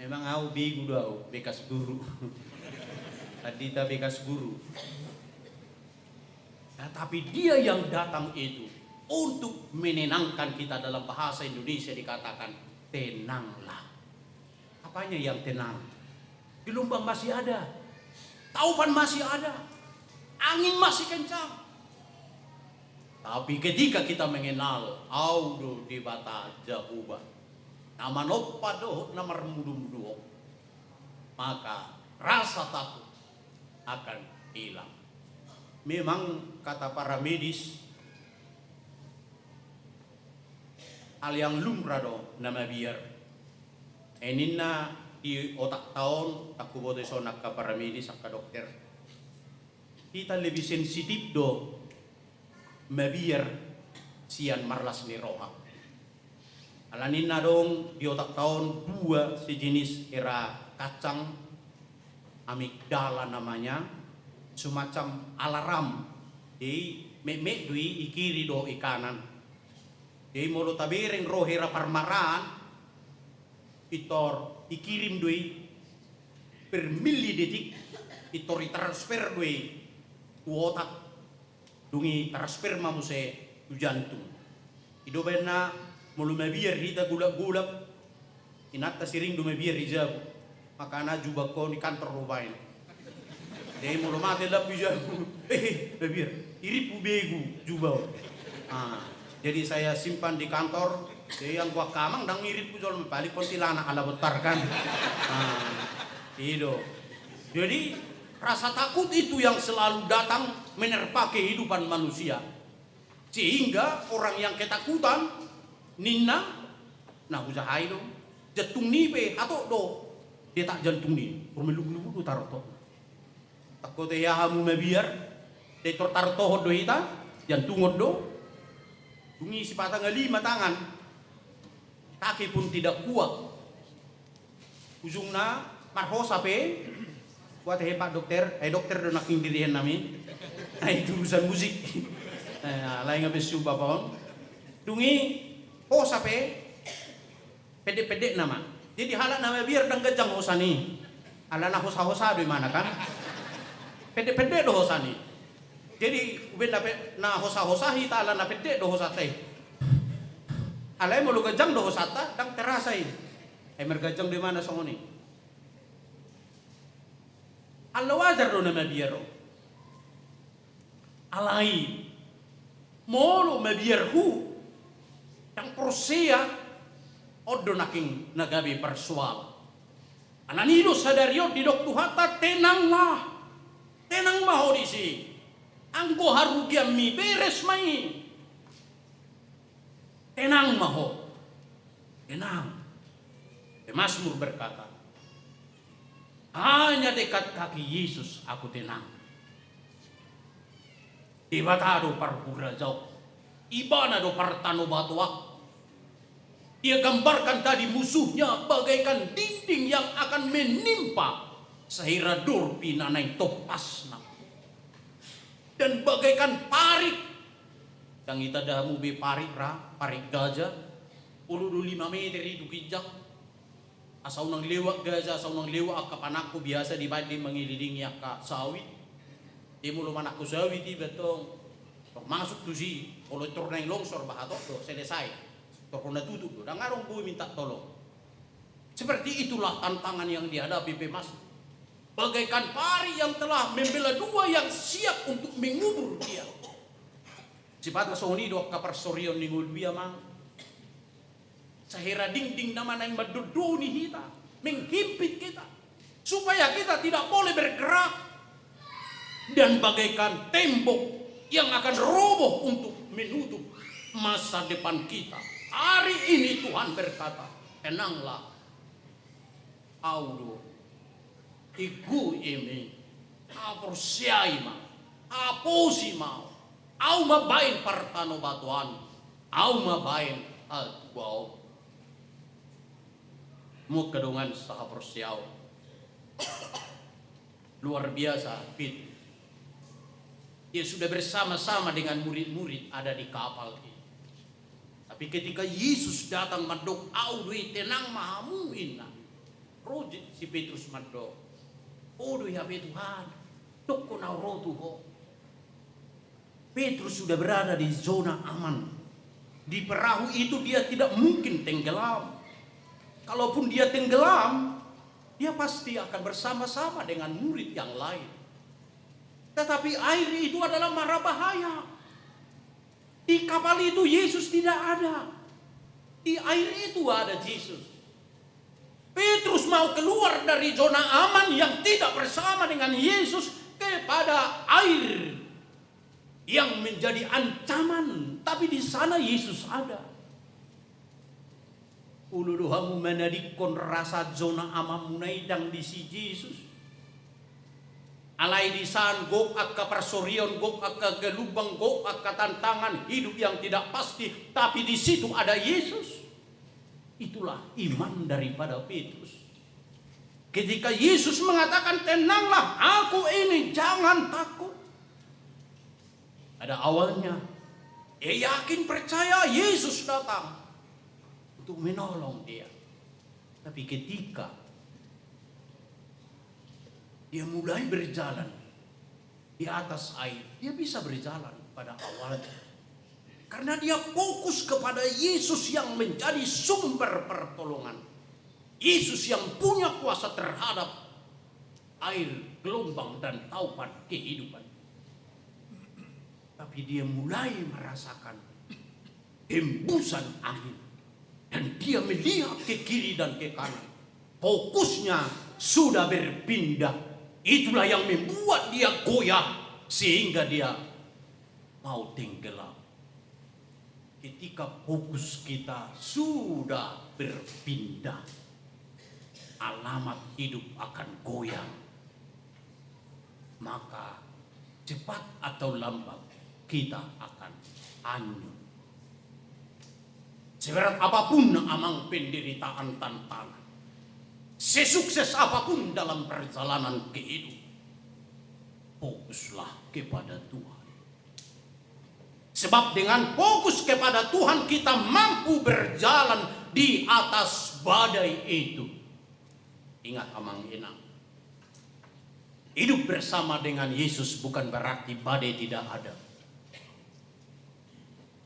Speaker 3: Memang aku bigu daw bekas guru. Tadita bekas guru. Tetapi dia yang datang itu untuk menenangkan kita. Dalam bahasa Indonesia dikatakan tenanglah. Apanya yang tenang? Gelombang masih ada, taupan masih ada, angin masih kencang. Tapi ketika kita mengenal audo di bata Jehovah, nama nopado nama mudu-mudu, maka rasa takut akan hilang. Memang kata para medis, hal yang lumrah do nama biar. Enina di otak tahun aku bodoh sonak ke para medis ke dokter. Kita lebih sensitif do mabiar sian marlas ni roha. Alanina dong di otak tahun dua sejenis era kacang amigdala namanya, semacam alarm. Jadi memek dui ikiri do ikanan. Jadi mulu tabiring rohera parmaran itor ikirim dui per milidetik itor transfer dui otak dungi transfer mamuse tu jantung. Ido bena mulu mabiar hita gulap-gulap inata siring do mabiar hijab makana juba ko ni kantor rubain. Dei mulu mate la hijab mabiar iripu begu juba. Jadi saya simpan di kantor. Jadi yang gua kamang dang ngirit pujol balik pontilanak ala betar kan. Ido. Jadi rasa takut itu yang selalu datang menerpa kehidupan manusia. Sehingga orang yang ketakutan nina nah usahai dong jatung nipe atau do dia tak jantung ni rumelu-lu taroto. Takut ya hamu mabiar de taroto do hita jantung do dungi si patang 5 tangan kaki pun tidak kuat ujungna marho sape buat hebat dokter dokter do naking dirihan nami jurusan musik lain ngabis suba pohon dungi sape pede-pede nama jadi halak nama biar dang gajang hosani ala na hosa-hosa di mana kan pede-pede do hosani jadi benda na hosa-hosa hita ala na pede do hosate alai mau gajang do hosata dang terasai mergajang di mana songoni ala wajar do nama biar alai molo mabiarku yang prosia odo naking nagabi persual ananido sadario di dok tuhata tenanglah tenang mau disi anggo harugiam mi beres mai tenang maho tenang Mazmur berkata hanya dekat kaki Yesus aku tenang Ibatado parpura jauh ibana do partano batuak. Dia gambarkan tadi musuhnya bagaikan dinding yang akan menimpa sehira dorpi nanai topasna. Dan bagaikan parik yang kita dahamu be parik gajah 25 meter itu kijang. Asal nang lewat gajah, asal nang lewat kapanakku biasa dibanding mengelilingi ka sawit. Di mulu manakku sawit di betong. Masuk tuh sih, kalau turun yang longsor bahatok tuh selesai. Torona tutup tuh, dan ngarong gue minta tolong. Seperti itulah tantangan yang dihadapi Pemas. Bagaikan pari yang telah membela dua yang siap untuk mengubur dia. Cepat soni dok kapar sorion ningul dia mang. Sahira dinding nama yang berduduni kita, menghimpit kita, supaya kita tidak boleh bergerak. Dan bagaikan tembok yang akan roboh untuk menutup masa depan kita. Hari ini Tuhan berkata, tenanglah. Audo, igu ini, aporsiai ma, aposi mau, au mabain partano batuan, au mabain atuau. Mukadungan sahaporsiau. Luar biasa, Pit. Dia sudah bersama-sama dengan murid-murid ada di kapal ini. Tapi ketika Yesus datang mandok, audui tenang mahamuin. Roje si Petrus mandok. Audui ya Tuhan, toko na rotuho. Petrus sudah berada di zona aman. Di perahu itu dia tidak mungkin tenggelam. Kalaupun dia tenggelam, dia pasti akan bersama-sama dengan murid yang lain. Tetapi air itu adalah mara bahaya. Di kapal itu Yesus tidak ada. Di air itu ada Yesus. Petrus mau keluar dari zona aman yang tidak bersama dengan Yesus kepada air yang menjadi ancaman, tapi di sana Yesus ada. Uluduhamu menadikon rasa zona aman munaidang di si Yesus. Alai di sana gok akka persorion, gok akka gelubang, gok akka tantangan hidup yang tidak pasti, tapi di situ ada Yesus. Itulah iman daripada Petrus. Ketika Yesus mengatakan, tenanglah, aku ini, jangan takut. Ada awalnya, dia yakin percaya Yesus datang untuk menolong dia. Tapi ketika dia mulai berjalan di atas air, dia bisa berjalan pada awalnya. Karena dia fokus kepada Yesus yang menjadi sumber pertolongan. Yesus yang punya kuasa terhadap air, gelombang, dan taupan kehidupan. Tapi dia mulai merasakan hembusan angin. Dan dia melihat ke kiri dan ke kanan. Fokusnya sudah berpindah. Itulah yang membuat dia goyah. Sehingga dia mau tenggelam. Ketika fokus kita sudah berpindah, alamat hidup akan goyang. Maka cepat atau lambat kita akan hanyut. Seberat apapun amang penderitaan tantangan, sesukses apapun dalam perjalanan kehidupan, fokuslah kepada Tuhan. Sebab dengan fokus kepada Tuhan kita mampu berjalan di atas badai itu. Ingat amang enang. Hidup bersama dengan Yesus bukan berarti badai tidak ada.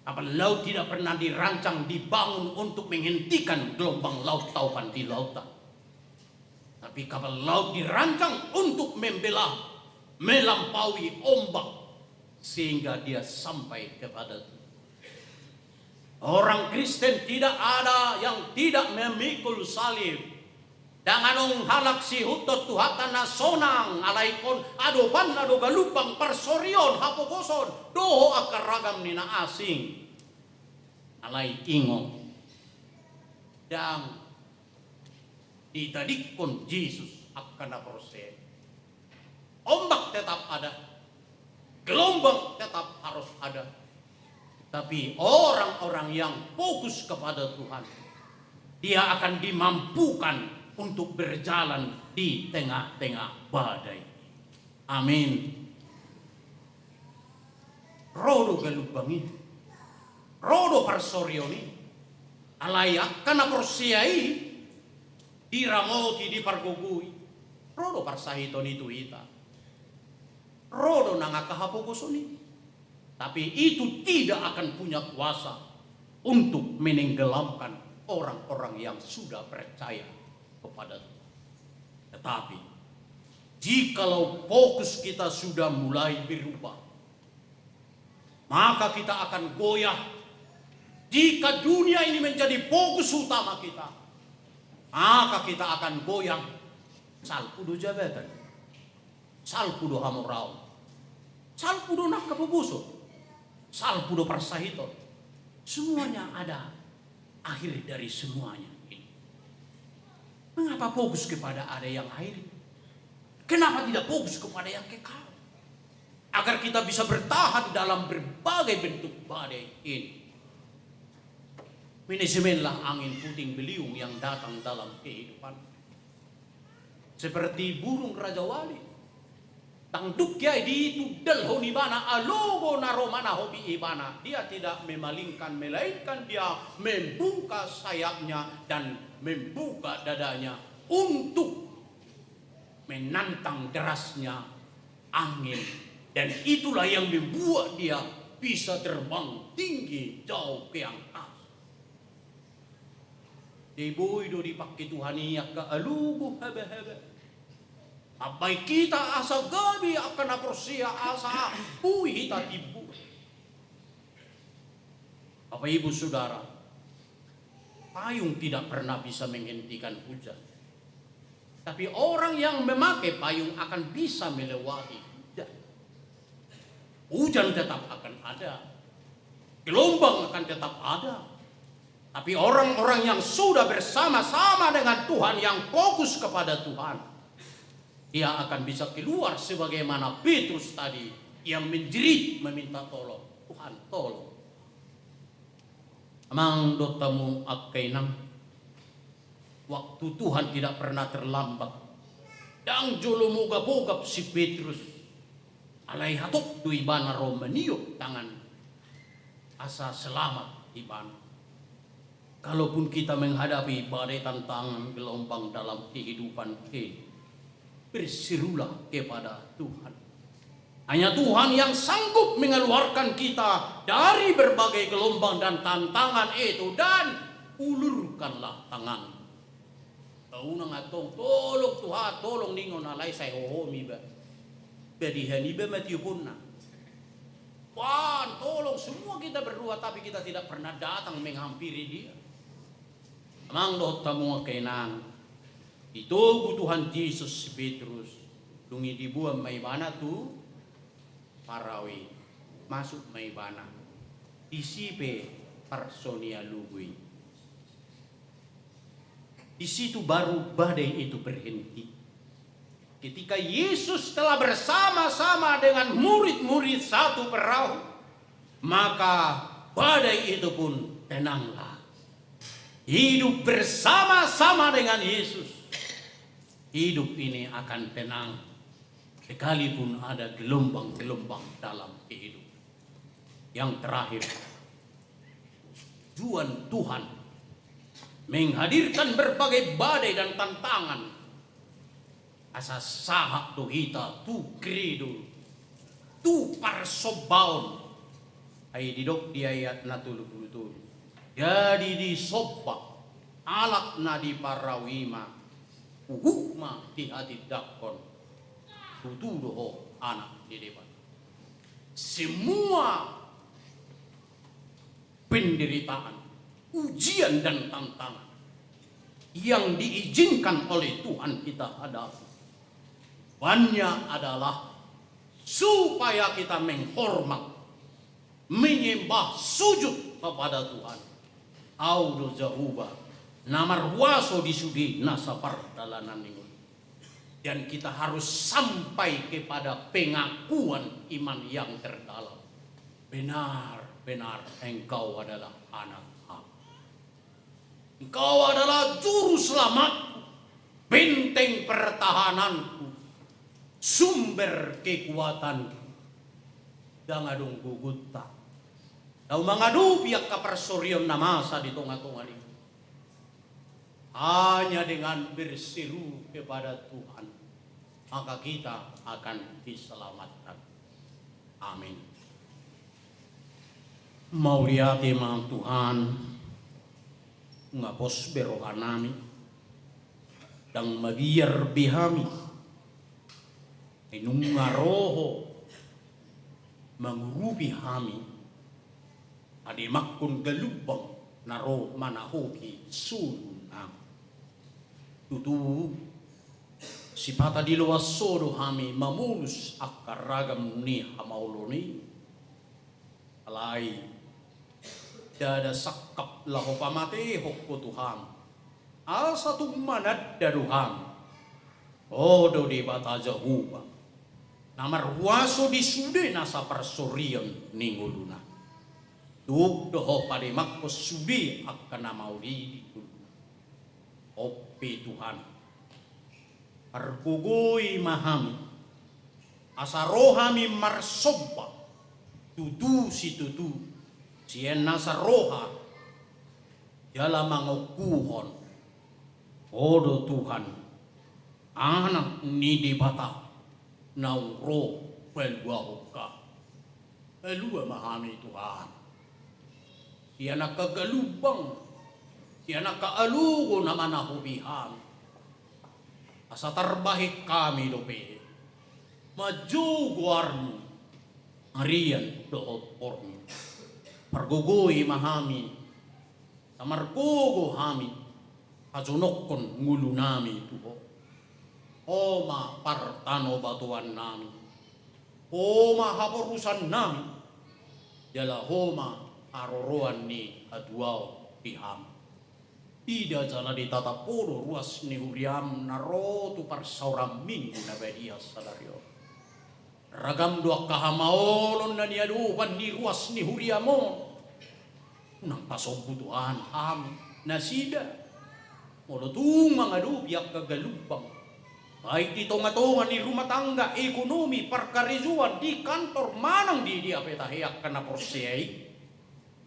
Speaker 3: Kapal laut tidak pernah dirancang, dibangun untuk menghentikan gelombang laut taupan di lautan. Tapi kapal laut dirancang untuk membelah, melampaui ombak, sehingga dia sampai kepada Tuhan. Orang Kristen tidak ada yang tidak memikul salib. Danganong halak si hutot tuhatan na sonang alaikon adopan adogalupang persorion hapokoson doho akaragam nina asing alay ingong dan ditadikon Yesus akan proses. Ombak tetap ada, gelombang tetap harus ada. Tapi orang-orang yang fokus kepada Tuhan, dia akan dimampukan untuk berjalan di tengah-tengah badai. Amin. Rodo galubangi, rodo parsorioni, alayak kana porsiai, diramoti di pargugui, rodo parsahiton itu ita. Rodo nangakahapogosoni. Tapi itu tidak akan punya kuasa untuk menenggelamkan orang-orang yang sudah percaya kepada Tuhan. Tetapi jikalau fokus kita sudah mulai berubah, maka kita akan goyah. Jika dunia ini menjadi fokus utama kita, maka kita akan goyang. Salpudo jabatan, salpudo hamorau, salpudo nak kepubuso, salpudo parsahiton. Semuanya ada akhir dari semuanya ini. Mengapa fokus kepada ada yang akhir? Kenapa tidak fokus kepada yang kekal? Agar kita bisa bertahan dalam berbagai bentuk badai ini. Manajemenlah angin puting beliung yang datang dalam kehidupan. Seperti burung Raja Wali. Tangduk yai di tudel honi bana alogo naromana hobi ibana. Dia tidak memalingkan, melainkan dia membuka sayapnya dan membuka dadanya untuk menantang derasnya angin. Dan itulah yang membuat dia bisa terbang tinggi jauh ke angkasa. Deboido dipakai Tuhaniak ke alugo haba-haba. Abai kita asa gabi akan aprosia asa pui hita tibu. Bapak Ibu Saudara, payung tidak pernah bisa menghentikan hujan. Tapi orang yang memakai payung akan bisa melewati hujan. Hujan tetap akan ada. Gelombang akan tetap ada. Tapi orang-orang yang sudah bersama-sama dengan Tuhan, yang fokus kepada Tuhan, dia akan bisa keluar sebagaimana Petrus tadi yang menjerit meminta tolong. Tuhan tolong. Amang dotamu akainang. Waktu Tuhan tidak pernah terlambat. Dan jolo mogap-mogap si Petrus. Alay hatok tu ibana Romaniyo tangan. Asa selamat ibana. Kalaupun kita menghadapi badai tantangan gelombang dalam kehidupan ini, berserulah kepada Tuhan. Hanya Tuhan yang sanggup mengeluarkan kita dari berbagai gelombang dan tantangan itu, dan ulurkanlah tangan. Kau nang atong tolong Tuhan, tolong ningon alay say hohomi ba. Bedihan iba matiupun na. Tuhan tolong, semua kita berdua tapi kita tidak pernah datang menghampiri dia. Amang doh tamu kainan. Itu Tuhan Yesus Petrus. Dungi dibuang may bana tu. Parawi masuk maibana isipe personia lugui. Di situ baru badai itu berhenti. Ketika Yesus telah bersama-sama dengan murid-murid satu perahu, maka badai itu pun tenanglah. Hidup bersama-sama dengan Yesus, hidup ini akan tenang. Sekalipun ada gelombang-gelombang dalam kehidupan. Yang terakhir, tujuan Tuhan menghadirkan berbagai badai dan tantangan. Asa sahak tu hita, tu credo, tu parsobaon. Ay didok di ayat na tulog-tulog. Jadi di sopa, alak na di parawima, uhukma di hati dakon. Tutudo anak di depan. Semua penderitaan, ujian dan tantangan yang diizinkan oleh Tuhan kita hadapi, banyak adalah supaya kita menghormat, menyembah, sujud kepada Tuhan. Audo jahuba namar waso disudi nasa pardalanan ini. Dan kita harus sampai kepada pengakuan iman yang terdalam. Benar-benar engkau adalah anak Allah. Engkau adalah juru selamatku, benteng pertahananku, sumber kekuatanku. Dangadong gugutta. Daw mangadu piyak kapersorion na masa di tunga-tunga ini. Hanya dengan berseru kepada Tuhan, maka kita akan diselamatkan. Amin. Mauliati mang Tuhan, ngapos berohanami, dang mabiyar bihami, inungaroho, mangurubi hami, adimakun galubang, naro manahoki sunam. Tutu sipata di luas sodo hami mamulus akaragam ni hamauloni alai dada sakap laho pamate hokko Tuhan al satu manad daruham odo di bata jahuba namar waso di sude nasa persorion ninguluna duk doho pade makko sude akan namauli opi Tuhan arkugui mahami asarohami marsobba tutu si tutu sien nasaroha jala mangokuhon odo Tuhan anak ni di bata nauro pelua hoka pelua mahami Tuhan dia nak kegalubang dia nak kaalugo naman ako biham. Asa tarbahik kami dope. Maju guarmu. Arian doot ormi. Pargogoy mahami, tamargogo hami, kajunokon ngulu nami tuho. Oma partano batuan nami, oma haporusan nami, jala homa aroroan ni aduao piham. Ida jala ditatapuro ruas ni huriam narotu parsauram minggu na bedia salario. Ragam dua kahamaolon na niadupan ni ruas ni huriamo. Unang pasombutuhan ham nasida. Molotung mga dubiak kagalubang. Baik di tonga-tonga ni rumah tangga, ekonomi, perkarizuan di kantor manang di dia petaheak kana porsiyay.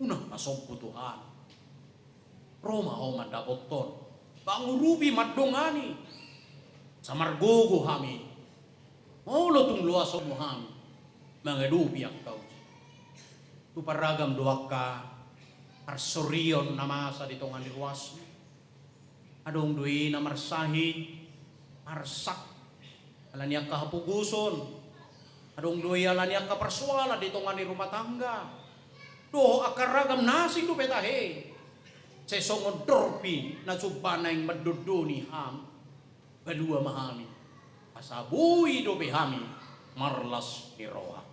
Speaker 3: Unang pasombutuhan. Roma ho mandapoton, pangurubi madongani, samargogo hami, molo tung luaso mo hami, mga dubi ang kau. Tuparagam doaka, arsorion na masa ditong aliwas, adong dui na marsahi, arsak, alaniak kahapuguson, adong dui alaniak kaparsuala ditong ani rumah tangga, doh akaragam nasing dupetahe. Sesongon dorpi na subana yang maduduni ham badua mahami asabui dobe hami marlas iroha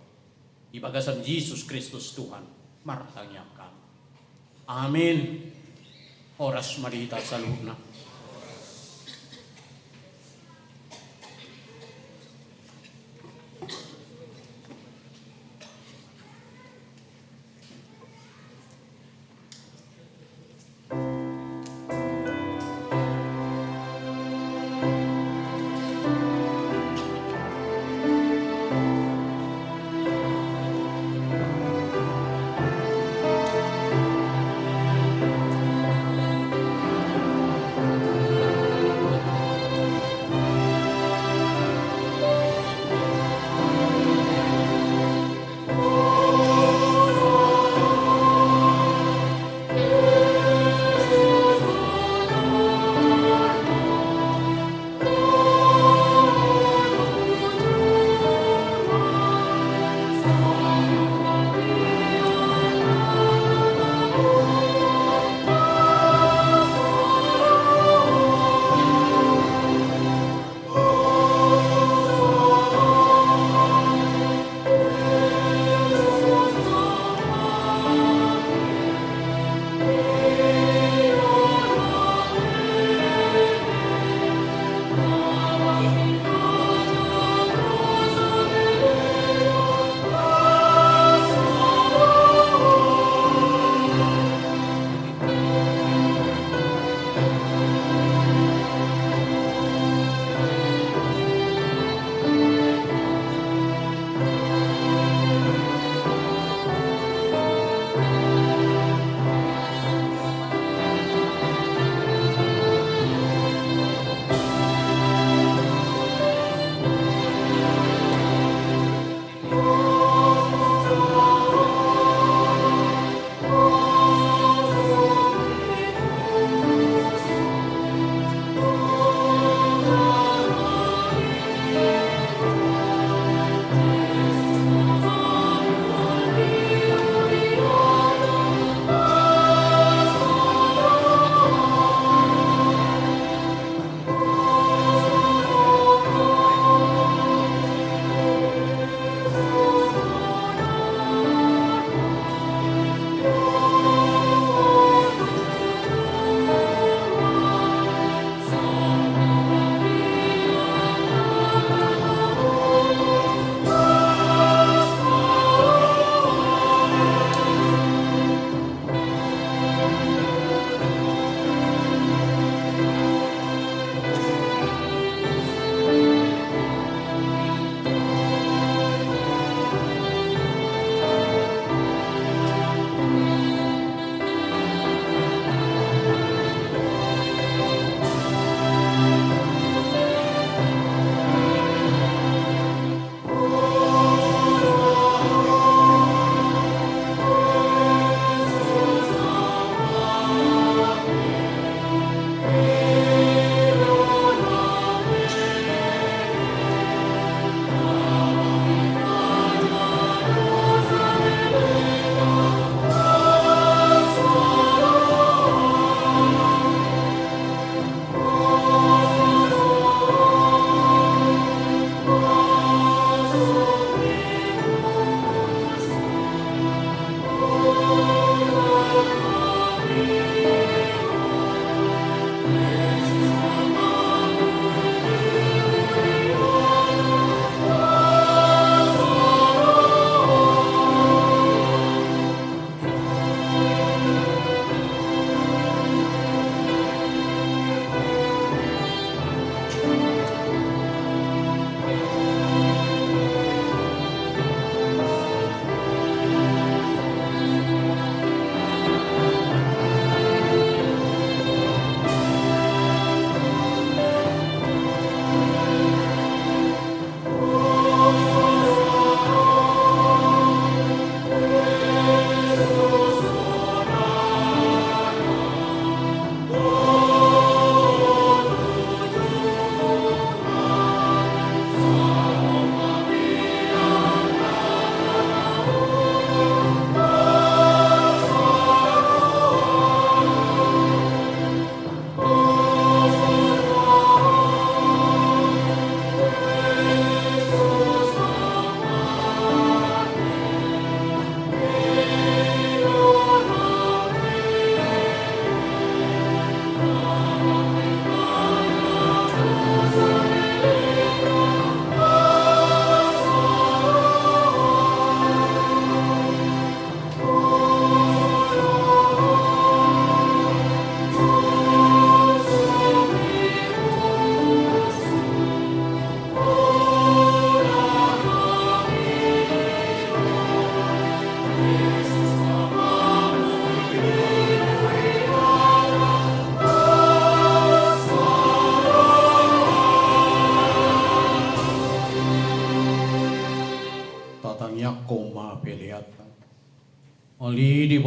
Speaker 3: di bagasan Yesus Kristus Tuhan martanya kami. Amin. Oras marita saluna.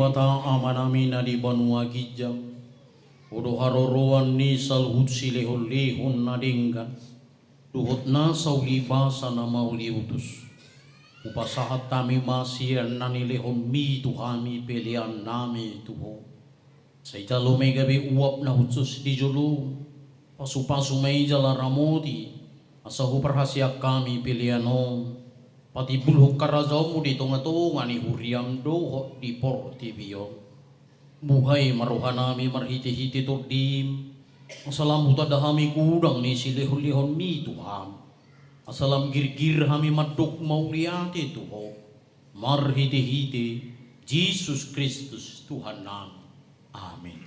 Speaker 3: bata amanami na di banwa gijang. Udo haroroan ni salhut silehon-lehon na dinggan. Duhot na sa ulibasa na mauli utus. Upasahat kami masiyan na nilehon mi tuhami pilihan nami tuho. Sa italo may gabi uwap na hutsus di jolo. Pasu-pasu may jala ramoti. Asahu perhasiak kami pilihanom. Pati bulhok karazaw mo dito nga to nga ni huriam doho di portibiyon. Buhay maruhan nami marhiti-hiti tordim. Asalam huta dahami kudang ni silehon-lehon mi tuham. Asalam girgir hami madok mauliati tuho. Marhiti-hiti Jesus Kristus Tuhan nami. Amin.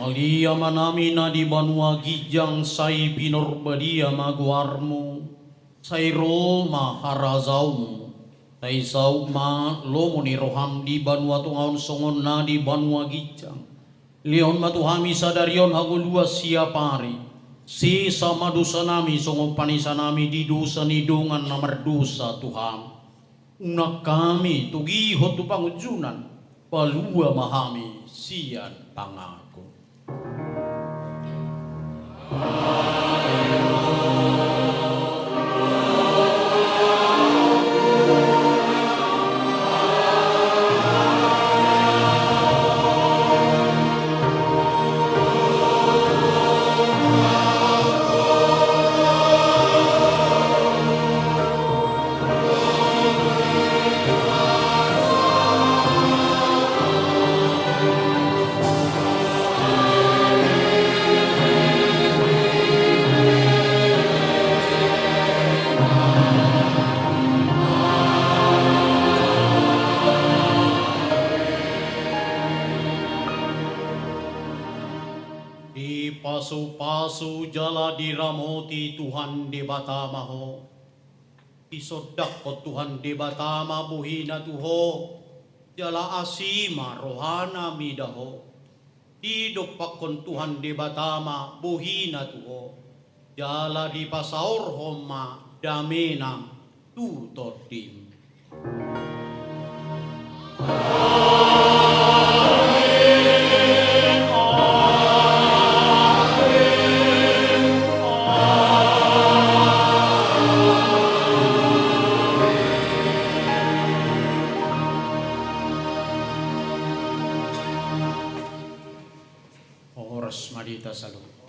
Speaker 3: Alia manami na di banwa gijang say binorbadia maguarmo. Say Roma harazawmo. Tay sauma lomo ni roham di banwa tungaon songon na di banwa gijang. Leon matuhami sadarion hagulua siapari. Si sama dosa nami songo panisa nami di dosa ni dongan namar dosa Tuhan. Unak kami tugi hotu pangujunan. Palua mahami sian pangako. Pasu-pasu jala diramoti Tuhan di batamaho. Isodak ko Tuhan di batama buhina tuho. Jala asima rohana midaho. Didopak kon Tuhan di batama buhina tuho. Jala di pasaur homa damenang tutodim. Oras madita salud.